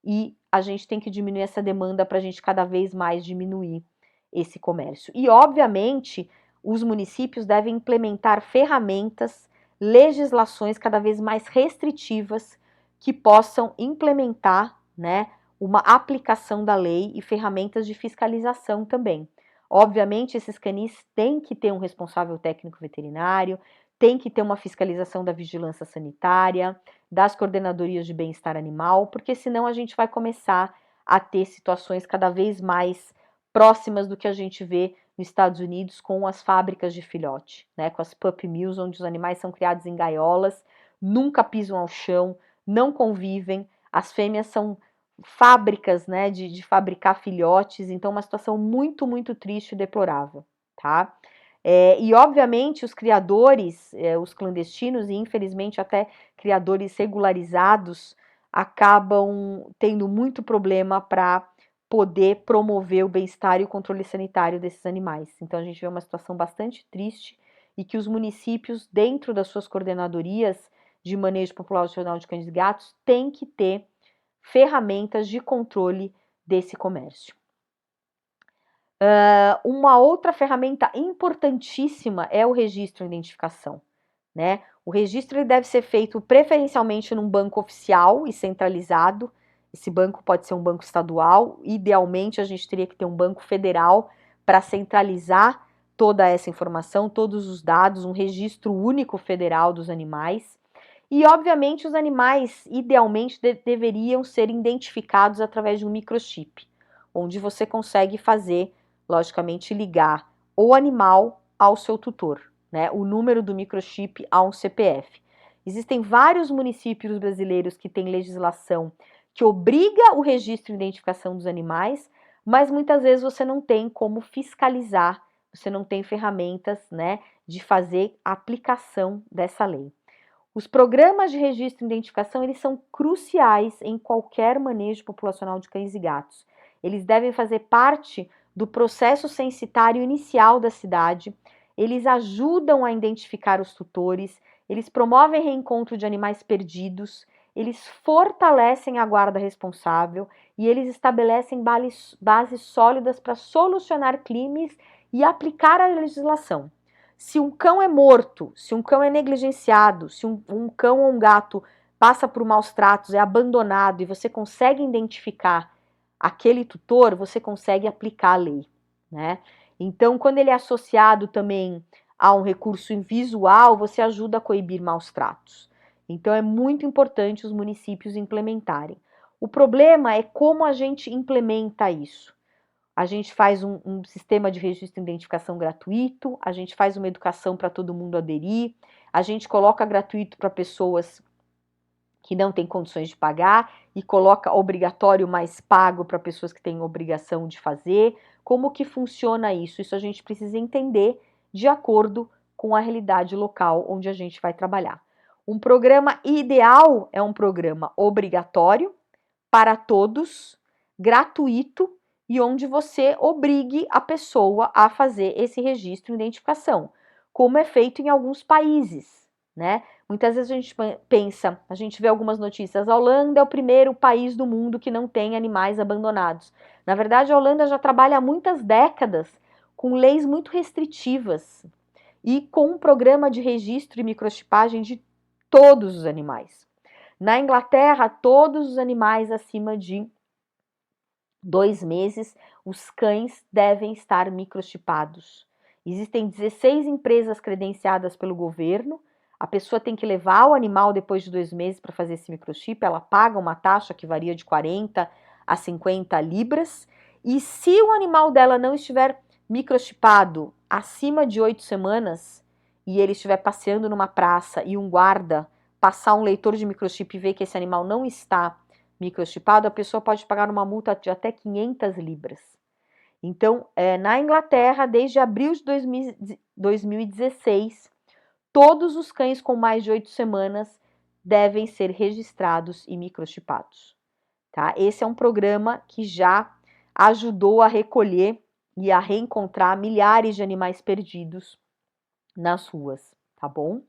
e a gente tem que diminuir essa demanda para a gente cada vez mais diminuir esse comércio. E, obviamente, os municípios devem implementar ferramentas, legislações cada vez mais restritivas que possam implementar, né, uma aplicação da lei e ferramentas de fiscalização também. Obviamente, esses canis têm que ter um responsável técnico veterinário, tem que ter uma fiscalização da vigilância sanitária, das coordenadorias de bem-estar animal, porque senão a gente vai começar a ter situações cada vez mais próximas do que a gente vê nos Estados Unidos com as fábricas de filhote, né, com as puppy mills, onde os animais são criados em gaiolas, nunca pisam ao chão, não convivem, as fêmeas são fábricas, né, de fabricar filhotes, então uma situação muito, muito triste e deplorável, tá? E obviamente os criadores, os clandestinos e infelizmente até criadores regularizados acabam tendo muito problema para poder promover o bem-estar e o controle sanitário desses animais. Então a gente vê uma situação bastante triste e que os municípios, dentro das suas coordenadorias de manejo populacional de cães e gatos, têm que ter ferramentas de controle desse comércio. Uma outra ferramenta importantíssima é o registro e identificação, né? O registro ele deve ser feito preferencialmente num banco oficial e centralizado. Esse banco pode ser um banco estadual, idealmente a gente teria que ter um banco federal para centralizar toda essa informação, todos os dados, um registro único federal dos animais. E, obviamente, os animais, idealmente, deveriam ser identificados através de um microchip, onde você consegue fazer, logicamente, ligar o animal ao seu tutor, né? O número do microchip a um CPF. Existem vários municípios brasileiros que têm legislação que obriga o registro e identificação dos animais, mas muitas vezes você não tem como fiscalizar, você não tem ferramentas, né, de fazer a aplicação dessa lei. Os programas de registro e identificação, eles são cruciais em qualquer manejo populacional de cães e gatos. Eles devem fazer parte do processo censitário inicial da cidade, eles ajudam a identificar os tutores, eles promovem reencontro de animais perdidos, eles fortalecem a guarda responsável e eles estabelecem bases sólidas para solucionar crimes e aplicar a legislação. Se um cão é morto, se um cão é negligenciado, se um cão ou um gato passa por maus tratos, é abandonado e você consegue identificar aquele tutor, você consegue aplicar a lei, né? Então, quando ele é associado também a um recurso visual, você ajuda a coibir maus tratos. Então, é muito importante os municípios implementarem. O problema é como a gente implementa isso. A gente faz um sistema de registro e identificação gratuito, a gente faz uma educação para todo mundo aderir, a gente coloca gratuito para pessoas que não têm condições de pagar e coloca obrigatório mais pago para pessoas que têm obrigação de fazer. Como que funciona isso? Isso a gente precisa entender de acordo com a realidade local onde a gente vai trabalhar. Um programa ideal é um programa obrigatório para todos, gratuito e onde você obrigue a pessoa a fazer esse registro e identificação, como é feito em alguns países, né? Muitas vezes a gente pensa, a gente vê algumas notícias, a Holanda é o primeiro país do mundo que não tem animais abandonados. Na verdade, a Holanda já trabalha há muitas décadas com leis muito restritivas e com um programa de registro e microchipagem de todos os animais. Na Inglaterra, todos os animais acima de 2 meses, os cães devem estar microchipados. Existem 16 empresas credenciadas pelo governo. A pessoa tem que levar o animal depois de 2 meses para fazer esse microchip. Ela paga uma taxa que varia de 40 a 50 libras. E se o animal dela não estiver microchipado acima de 8 semanas e ele estiver passeando numa praça e um guarda passar um leitor de microchip e ver que esse animal não está microchipado, a pessoa pode pagar uma multa de até 500 libras. Então, na Inglaterra, desde abril de 2016, todos os cães com mais de 8 semanas devem ser registrados e microchipados. Tá? Esse é um programa que já ajudou a recolher e a reencontrar milhares de animais perdidos nas ruas, tá bom?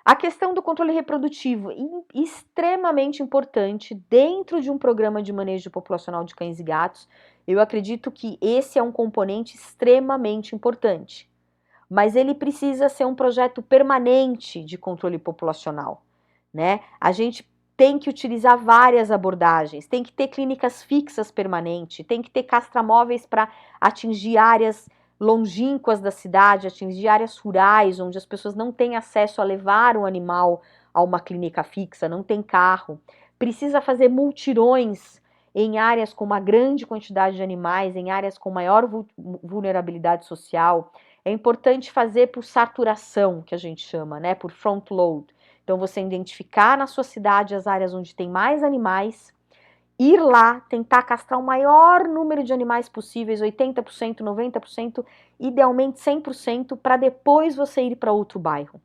A questão do controle reprodutivo, extremamente importante dentro de um programa de manejo populacional de cães e gatos. Eu acredito que esse é um componente extremamente importante, mas ele precisa ser um projeto permanente de controle populacional, né? A gente tem que utilizar várias abordagens, tem que ter clínicas fixas permanentes, tem que ter castramóveis para atingir áreas longínquas da cidade, atingir áreas rurais, onde as pessoas não têm acesso a levar o animal a uma clínica fixa, não tem carro. Precisa fazer multirões em áreas com uma grande quantidade de animais, em áreas com maior vulnerabilidade social. É importante fazer por saturação, que a gente chama, né, por front load. Então, você identificar na sua cidade as áreas onde tem mais animais ir lá, tentar castrar o maior número de animais possíveis, 80%, 90%, idealmente 100%, para depois você ir para outro bairro.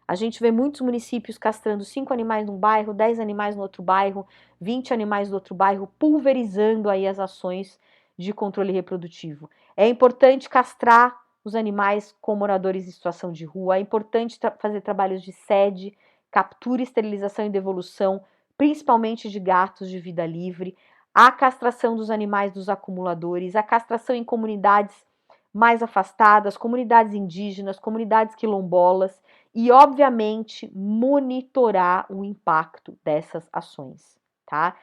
A gente vê muitos municípios castrando 5 animais num bairro, 10 animais no outro bairro, 20 animais no outro bairro, pulverizando aí as ações de controle reprodutivo. É importante castrar os animais com moradores em situação de rua, é importante fazer trabalhos de sede, captura, esterilização e devolução, principalmente de gatos de vida livre, a castração dos animais dos acumuladores, a castração em comunidades mais afastadas, comunidades indígenas, comunidades quilombolas e, obviamente, monitorar o impacto dessas ações, tá?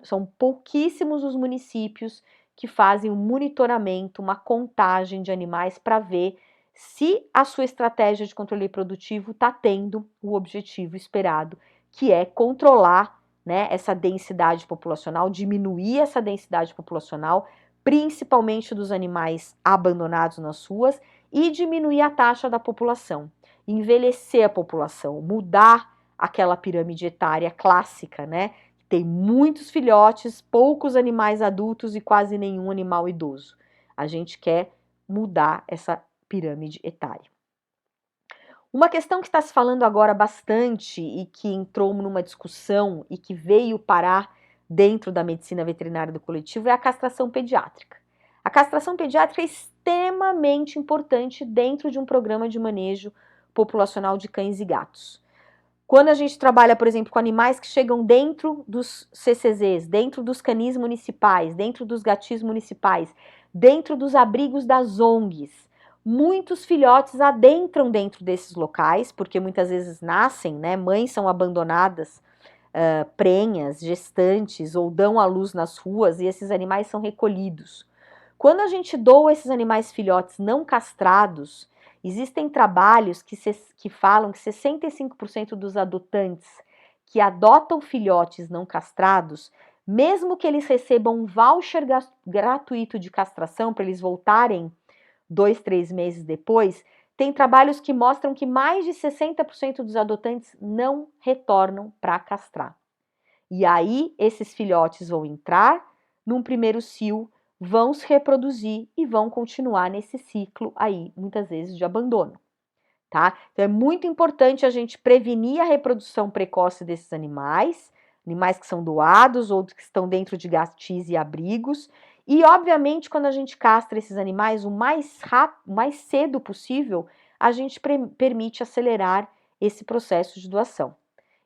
São pouquíssimos os municípios que fazem um monitoramento, uma contagem de animais para ver se a sua estratégia de controle reprodutivo está tendo o objetivo esperado, que é controlar, né, essa densidade populacional, diminuir essa densidade populacional, principalmente dos animais abandonados nas ruas, e diminuir a taxa da população, envelhecer a população, mudar aquela pirâmide etária clássica, né? Tem muitos filhotes, poucos animais adultos e quase nenhum animal idoso. A gente quer mudar essa pirâmide etária. Uma questão que está se falando agora bastante e que entrou numa discussão e que veio parar dentro da medicina veterinária do coletivo é a castração pediátrica. A castração pediátrica é extremamente importante dentro de um programa de manejo populacional de cães e gatos. Quando a gente trabalha, por exemplo, com animais que chegam dentro dos CCZs, dentro dos canis municipais, dentro dos gatis municipais, dentro dos abrigos das ONGs, muitos filhotes adentram dentro desses locais, porque muitas vezes nascem, né? Mães são abandonadas, prenhas, gestantes, ou dão à luz nas ruas, e esses animais são recolhidos. Quando a gente doa esses animais filhotes não castrados, existem trabalhos que falam que 65% dos adotantes que adotam filhotes não castrados, mesmo que eles recebam um voucher gratuito de castração para eles voltarem 2, 3 meses depois, tem trabalhos que mostram que mais de 60% dos adotantes não retornam para castrar. E aí esses filhotes vão entrar num primeiro cio, vão se reproduzir e vão continuar nesse ciclo aí, muitas vezes de abandono, tá? Então é muito importante a gente prevenir a reprodução precoce desses animais que são doados ou que estão dentro de gatis e abrigos, e obviamente quando a gente castra esses animais o mais rápido, o mais cedo possível, a gente permite acelerar esse processo de doação.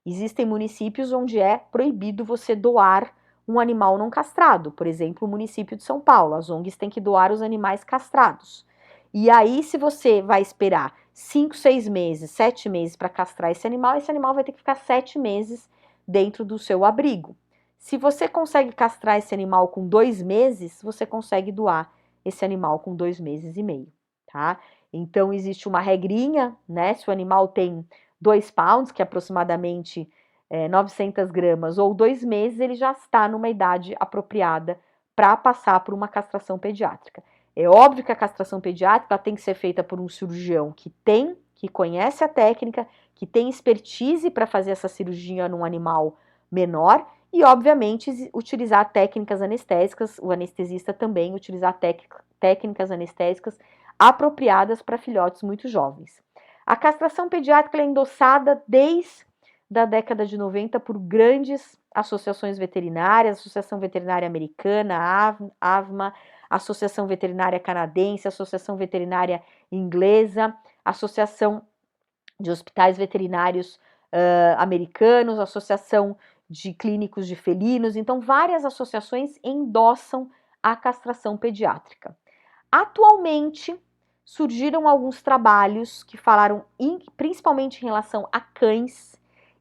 Existem municípios onde é proibido você doar um animal não castrado, por exemplo, o município de São Paulo, as ONGs têm que doar os animais castrados. E aí, se você vai esperar 5, 6 meses, 7 meses para castrar esse animal vai ter que ficar 7 meses dentro do seu abrigo. Se você consegue castrar esse animal com 2 meses, você consegue doar esse animal com 2 meses e meio, tá? Então, existe uma regrinha, né? Se o animal tem 2 pounds, que é aproximadamente 900 gramas, ou 2 meses, ele já está numa idade apropriada para passar por uma castração pediátrica. É óbvio que a castração pediátrica tem que ser feita por um cirurgião que conhece a técnica, que tem expertise para fazer essa cirurgia num animal menor e, obviamente, utilizar técnicas anestésicas, o anestesista também utilizar técnicas anestésicas apropriadas para filhotes muito jovens. A castração pediátrica é endossada desde a década de 90 por grandes associações veterinárias, Associação Veterinária Americana, AVMA, Associação Veterinária Canadense, Associação Veterinária Inglesa, Associação de Hospitais Veterinários Americanos, Associação de Clínicos de Felinos. Então, várias associações endossam a castração pediátrica. Atualmente, surgiram alguns trabalhos que falaram principalmente em relação a cães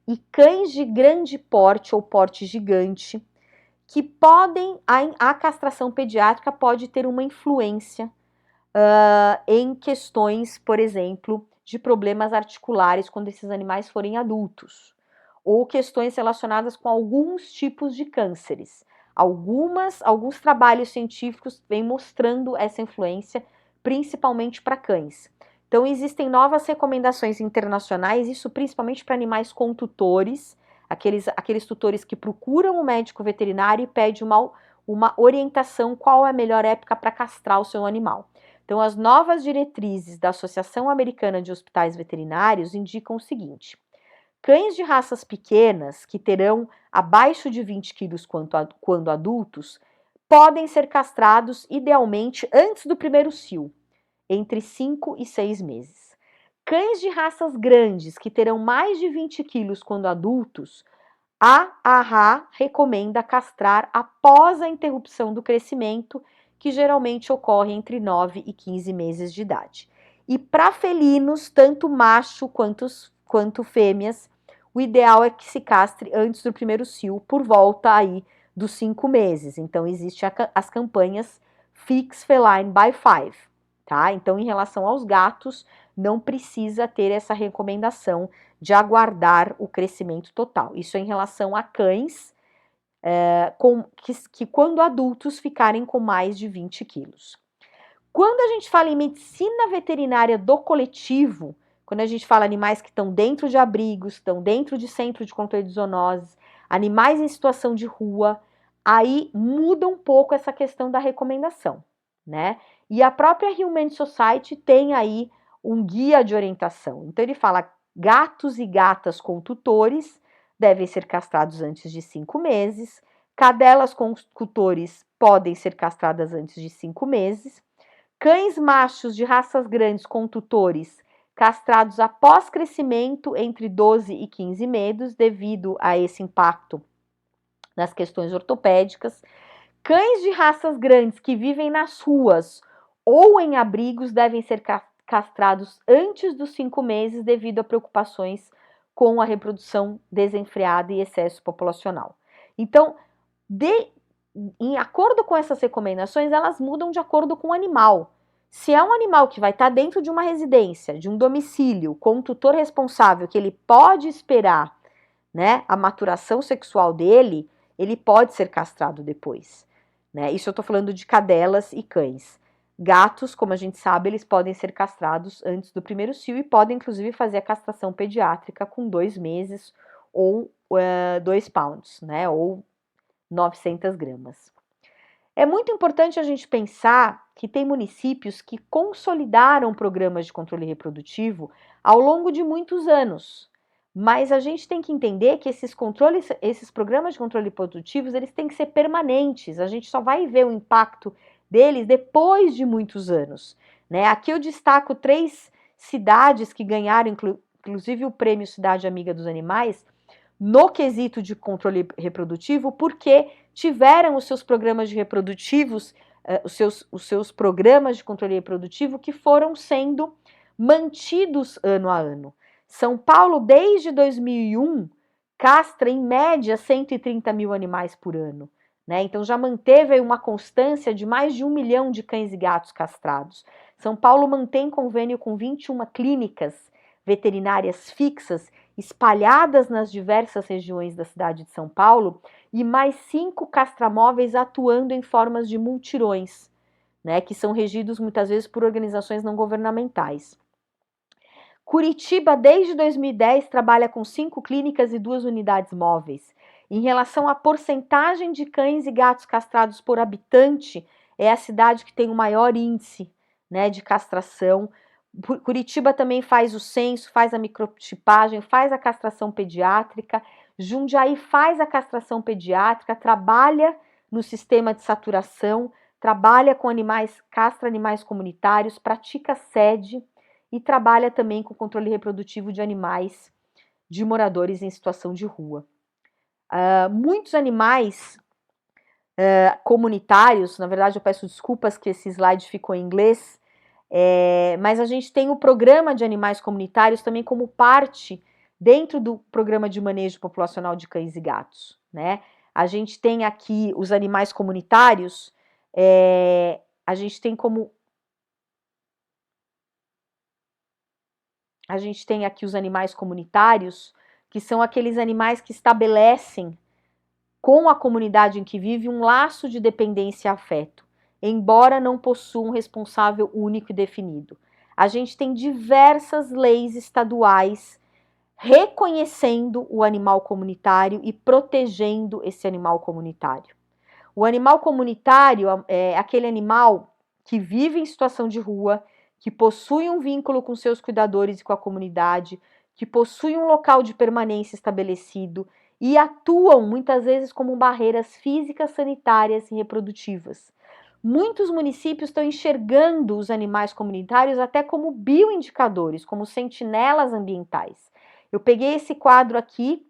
e cães de grande porte ou porte gigante, que a castração pediátrica pode ter uma influência em questões, por exemplo, de problemas articulares quando esses animais forem adultos, ou questões relacionadas com alguns tipos de cânceres. Alguns trabalhos científicos vêm mostrando essa influência, principalmente para cães. Então, existem novas recomendações internacionais, isso principalmente para animais com tutores. aqueles tutores que procuram o médico veterinário e pedem uma orientação qual é a melhor época para castrar o seu animal. Então, as novas diretrizes da Associação Americana de Hospitais Veterinários indicam o seguinte: cães de raças pequenas, que terão abaixo de 20 quilos quando adultos, podem ser castrados idealmente antes do primeiro cio, entre 5 e 6 meses. Cães de raças grandes, que terão mais de 20 quilos quando adultos, a AAHA recomenda castrar após a interrupção do crescimento, que geralmente ocorre entre 9 e 15 meses de idade. E para felinos, tanto macho quanto fêmeas, o ideal é que se castre antes do primeiro cio, por volta aí dos 5 meses. Então, existem as campanhas Fix Feline by 5, tá? Então, em relação aos gatos, não precisa ter essa recomendação de aguardar o crescimento total. Isso é em relação a cães que quando adultos ficarem com mais de 20 quilos. Quando a gente fala em medicina veterinária do coletivo, quando a gente fala animais que estão dentro de abrigos, estão dentro de centro de controle de zoonoses, animais em situação de rua, aí muda um pouco essa questão da recomendação, né? E a própria Humane Society tem aí um guia de orientação. Então ele fala: gatos e gatas com tutores devem ser castrados antes de 5 meses, cadelas com tutores podem ser castradas antes de 5 meses, cães machos de raças grandes com tutores castrados após crescimento entre 12 e 15 meses, devido a esse impacto nas questões ortopédicas. Cães de raças grandes que vivem nas ruas ou em abrigos devem ser castrados antes dos 5 meses, devido a preocupações com a reprodução desenfreada e excesso populacional. Então, em acordo com essas recomendações, elas mudam de acordo com o animal. Se é um animal que vai estar dentro de uma residência, de um domicílio, com um tutor responsável, que ele pode esperar, né, a maturação sexual dele, ele pode ser castrado depois, né? Isso eu estou falando de cadelas e cães. Gatos, como a gente sabe, eles podem ser castrados antes do primeiro cio e podem, inclusive, fazer a castração pediátrica com 2 meses ou 2 pounds, né, ou 900 gramas. É muito importante a gente pensar que tem municípios que consolidaram programas de controle reprodutivo ao longo de muitos anos, mas a gente tem que entender que esses programas de controle reprodutivos, eles têm que ser permanentes. A gente só vai ver o impacto deles depois de muitos anos, né? Aqui eu destaco 3 cidades que ganharam, inclusive, o prêmio Cidade Amiga dos Animais, no quesito de controle reprodutivo, porque tiveram os seus programas de reprodutivos, os seus programas de controle reprodutivo que foram sendo mantidos ano a ano. São Paulo, desde 2001, castra em média 130 mil animais por ano, né? Então já manteve uma constância de mais de 1 milhão de cães e gatos castrados. São Paulo mantém convênio com 21 clínicas veterinárias fixas espalhadas nas diversas regiões da cidade de São Paulo, e mais 5 castramóveis atuando em formas de multirões, né, que são regidos muitas vezes por organizações não governamentais. Curitiba, desde 2010, trabalha com 5 clínicas e 2 unidades móveis. Em relação à porcentagem de cães e gatos castrados por habitante, é a cidade que tem o maior índice, né, de castração. Curitiba também faz o censo, faz a microchipagem, faz a castração pediátrica. Jundiaí faz a castração pediátrica, trabalha no sistema de saturação, trabalha com animais, castra animais comunitários, pratica sede e trabalha também com controle reprodutivo de animais de moradores em situação de rua. Muitos animais comunitários, na verdade eu peço desculpas que esse slide ficou em inglês, mas a gente tem o programa de animais comunitários também como parte dentro do programa de manejo populacional de cães e gatos, né? A gente tem aqui os animais comunitários, a gente tem aqui os animais comunitários, que são aqueles animais que estabelecem com a comunidade em que vive um laço de dependência e afeto, embora não possuam um responsável único e definido. A gente tem diversas leis estaduais reconhecendo o animal comunitário e protegendo esse animal comunitário. O animal comunitário é aquele animal que vive em situação de rua, que possui um vínculo com seus cuidadores e com a comunidade, que possui um local de permanência estabelecido e atuam muitas vezes como barreiras físicas, sanitárias e reprodutivas. Muitos municípios estão enxergando os animais comunitários até como bioindicadores, como sentinelas ambientais. Eu peguei esse quadro aqui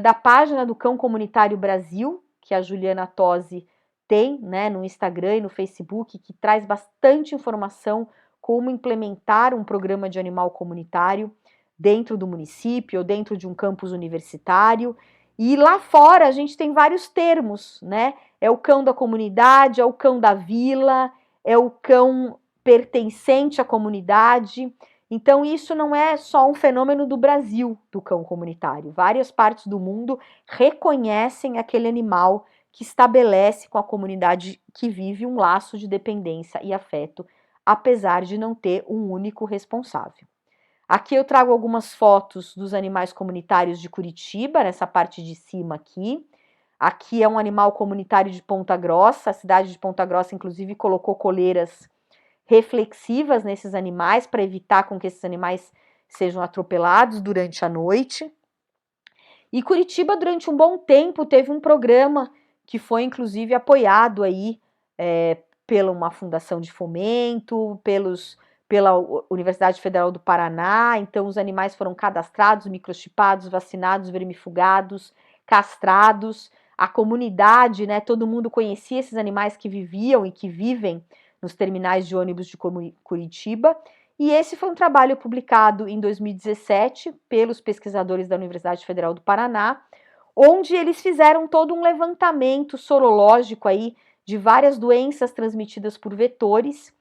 da página do Cão Comunitário Brasil, que a Juliana Tosi tem, né, no Instagram e no Facebook, que traz bastante informação como implementar um programa de animal comunitário dentro do município ou dentro de um campus universitário. E lá fora a gente tem vários termos, né? É o cão da comunidade, é o cão da vila, é o cão pertencente à comunidade. Então, isso não é só um fenômeno do Brasil, do cão comunitário. Várias partes do mundo reconhecem aquele animal que estabelece com a comunidade que vive um laço de dependência e afeto, apesar de não ter um único responsável. Aqui eu trago algumas fotos dos animais comunitários de Curitiba, nessa parte de cima aqui. Aqui é um animal comunitário de Ponta Grossa, a cidade de Ponta Grossa, inclusive, colocou coleiras reflexivas nesses animais para evitar com que esses animais sejam atropelados durante a noite. E Curitiba, durante um bom tempo, teve um programa que foi, inclusive, apoiado aí pela uma fundação de fomento, pela Universidade Federal do Paraná. Então, os animais foram cadastrados, microchipados, vacinados, vermifugados, castrados. A comunidade, né, todo mundo conhecia esses animais que viviam e que vivem nos terminais de ônibus de Curitiba. E esse foi um trabalho publicado em 2017 pelos pesquisadores da Universidade Federal do Paraná, onde eles fizeram todo um levantamento sorológico aí de várias doenças transmitidas por vetores,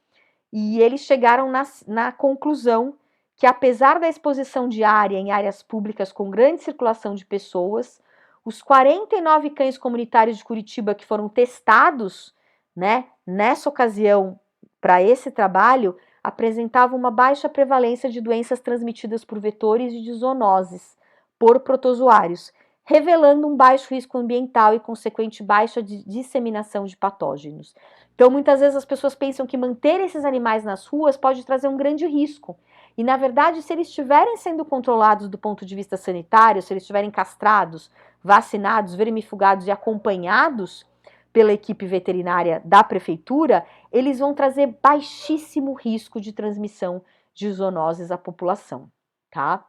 e eles chegaram na conclusão que, apesar da exposição diária em áreas públicas com grande circulação de pessoas, os 49 cães comunitários de Curitiba que foram testados, né, nessa ocasião para esse trabalho, apresentavam uma baixa prevalência de doenças transmitidas por vetores e de zoonoses por protozoários, revelando um baixo risco ambiental e consequente baixa disseminação de patógenos. Então, muitas vezes as pessoas pensam que manter esses animais nas ruas pode trazer um grande risco. E, na verdade, se eles estiverem sendo controlados do ponto de vista sanitário, se eles estiverem castrados, vacinados, vermifugados e acompanhados pela equipe veterinária da prefeitura, eles vão trazer baixíssimo risco de transmissão de zoonoses à população, tá?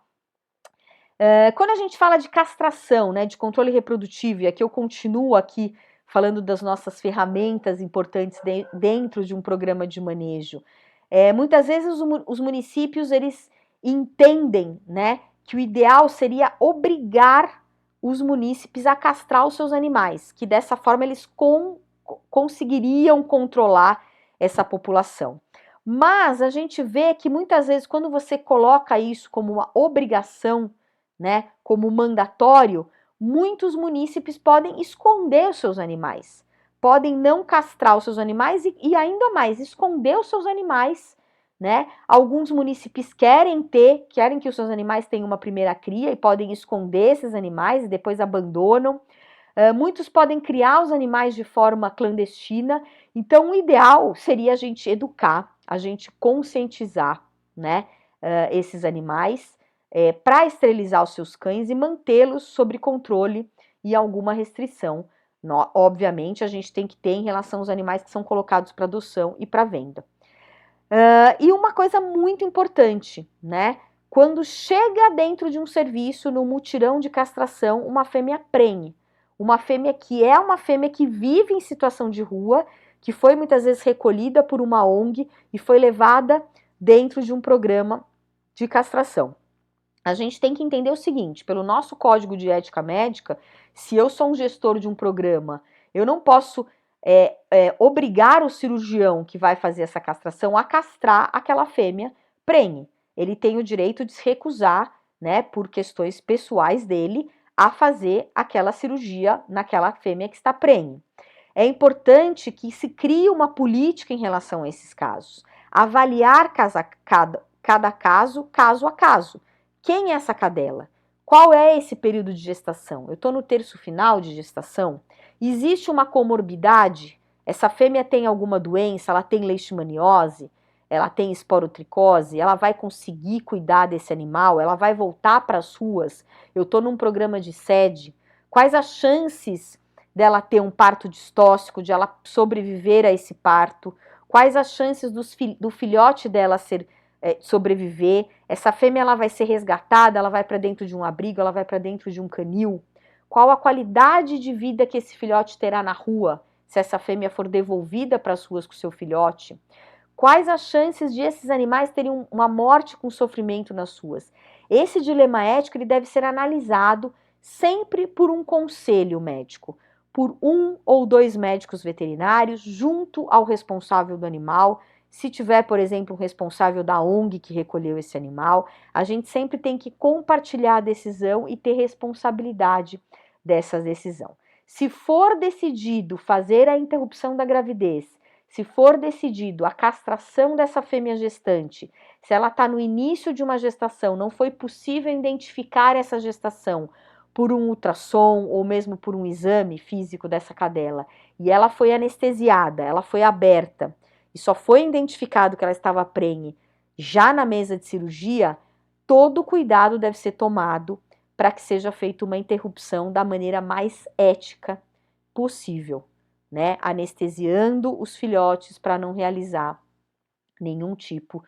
Quando a gente fala de castração, né, de controle reprodutivo, e aqui eu continuo aqui falando das nossas ferramentas importantes dentro de um programa de manejo, muitas vezes os municípios eles entendem, né, que o ideal seria obrigar os munícipes a castrar os seus animais, que dessa forma eles conseguiriam controlar essa população. Mas a gente vê que muitas vezes quando você coloca isso como uma obrigação, né, como mandatório, muitos munícipes podem esconder os seus animais, podem não castrar os seus animais e ainda mais, esconder os seus animais, né? Alguns munícipes querem que os seus animais tenham uma primeira cria e podem esconder esses animais e depois abandonam. Muitos podem criar os animais de forma clandestina, então o ideal seria a gente educar, a gente conscientizar, né, esses animais, para esterilizar os seus cães e mantê-los sob controle e alguma restrição. Obviamente, a gente tem que ter em relação aos animais que são colocados para adoção e para venda. E uma coisa muito importante, né? Quando chega dentro de um serviço, no mutirão de castração, uma fêmea prenhe. Uma fêmea que é uma fêmea que vive em situação de rua, que foi muitas vezes recolhida por uma ONG e foi levada dentro de um programa de castração. A gente tem que entender o seguinte, pelo nosso Código de Ética Médica, se eu sou um gestor de um programa, eu não posso obrigar o cirurgião que vai fazer essa castração a castrar aquela fêmea prenhe. Ele tem o direito de se recusar, né, por questões pessoais dele, a fazer aquela cirurgia naquela fêmea que está prenhe. É importante que se crie uma política em relação a esses casos. Avaliar cada caso, caso a caso. Quem é essa cadela? Qual é esse período de gestação? Eu estou no terço final de gestação? Existe uma comorbidade? Essa fêmea tem alguma doença? Ela tem leishmaniose? Ela tem esporotricose? Ela vai conseguir cuidar desse animal? Ela vai voltar para as ruas? Eu estou num programa de sede. Quais as chances dela ter um parto distóxico, de ela sobreviver a esse parto? Quais as chances do filhote dela sobreviver? Essa fêmea ela vai ser resgatada, ela vai para dentro de um abrigo, ela vai para dentro de um canil? Qual a qualidade de vida que esse filhote terá na rua, se essa fêmea for devolvida para as ruas com seu filhote? Quais as chances de esses animais terem uma morte com sofrimento nas ruas? Esse dilema ético ele deve ser analisado sempre por um conselho médico, por 1 ou 2 médicos veterinários, junto ao responsável do animal. Se tiver, por exemplo, um responsável da ONG que recolheu esse animal, a gente sempre tem que compartilhar a decisão e ter responsabilidade dessa decisão. Se for decidido fazer a interrupção da gravidez, se for decidido a castração dessa fêmea gestante, se ela está no início de uma gestação, não foi possível identificar essa gestação por um ultrassom ou mesmo por um exame físico dessa cadela, e ela foi anestesiada, ela foi aberta, e só foi identificado que ela estava prenhe já na mesa de cirurgia, todo cuidado deve ser tomado para que seja feita uma interrupção da maneira mais ética possível, né? Anestesiando os filhotes para não realizar nenhum tipo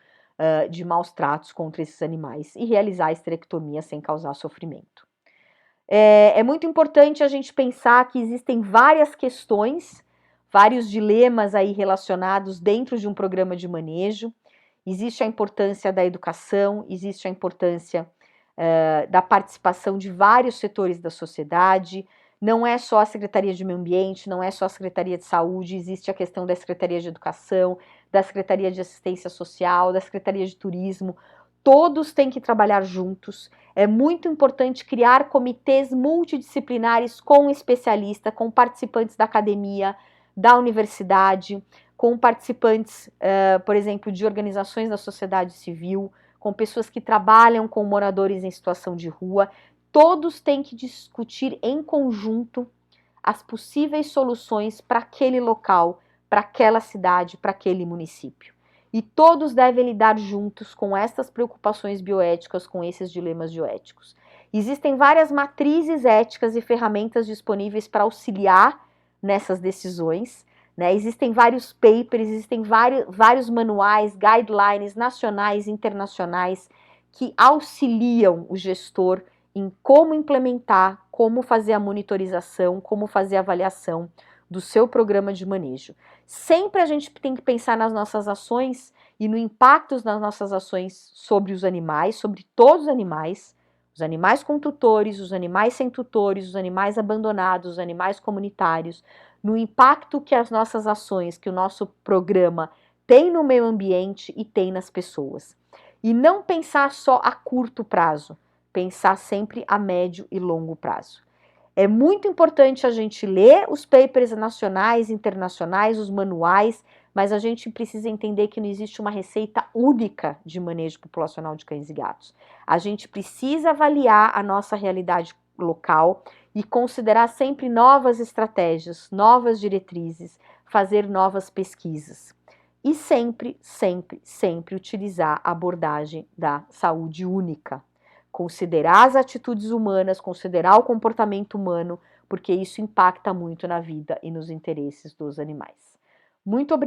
de maus tratos contra esses animais e realizar a esterectomia sem causar sofrimento. É muito importante a gente pensar que existem várias questões, vários dilemas aí relacionados dentro de um programa de manejo. Existe a importância da educação, existe a importância da participação de vários setores da sociedade. Não é só a Secretaria de Meio Ambiente, não é só a Secretaria de Saúde, existe a questão da Secretaria de Educação, da Secretaria de Assistência Social, da Secretaria de Turismo. Todos têm que trabalhar juntos. É muito importante criar comitês multidisciplinares com especialistas, com participantes da academia, da universidade, com participantes, por exemplo, de organizações da sociedade civil, com pessoas que trabalham com moradores em situação de rua. Todos têm que discutir em conjunto as possíveis soluções para aquele local, para aquela cidade, para aquele município. E todos devem lidar juntos com essas preocupações bioéticas, com esses dilemas bioéticos. Existem várias matrizes éticas e ferramentas disponíveis para auxiliar nessas decisões, né? Existem vários papers, existem vários manuais, guidelines nacionais e internacionais que auxiliam o gestor em como implementar, como fazer a monitorização, como fazer a avaliação do seu programa de manejo. Sempre a gente tem que pensar nas nossas ações e no impacto das nossas ações sobre os animais, sobre todos os animais com tutores, os animais sem tutores, os animais abandonados, os animais comunitários, no impacto que as nossas ações, que o nosso programa tem no meio ambiente e tem nas pessoas. E não pensar só a curto prazo, pensar sempre a médio e longo prazo. É muito importante a gente ler os papers nacionais, internacionais, os manuais, mas a gente precisa entender que não existe uma receita única de manejo populacional de cães e gatos. A gente precisa avaliar a nossa realidade local e considerar sempre novas estratégias, novas diretrizes, fazer novas pesquisas. E sempre, sempre, sempre utilizar a abordagem da saúde única. Considerar as atitudes humanas, considerar o comportamento humano, porque isso impacta muito na vida e nos interesses dos animais. Muito obrigada.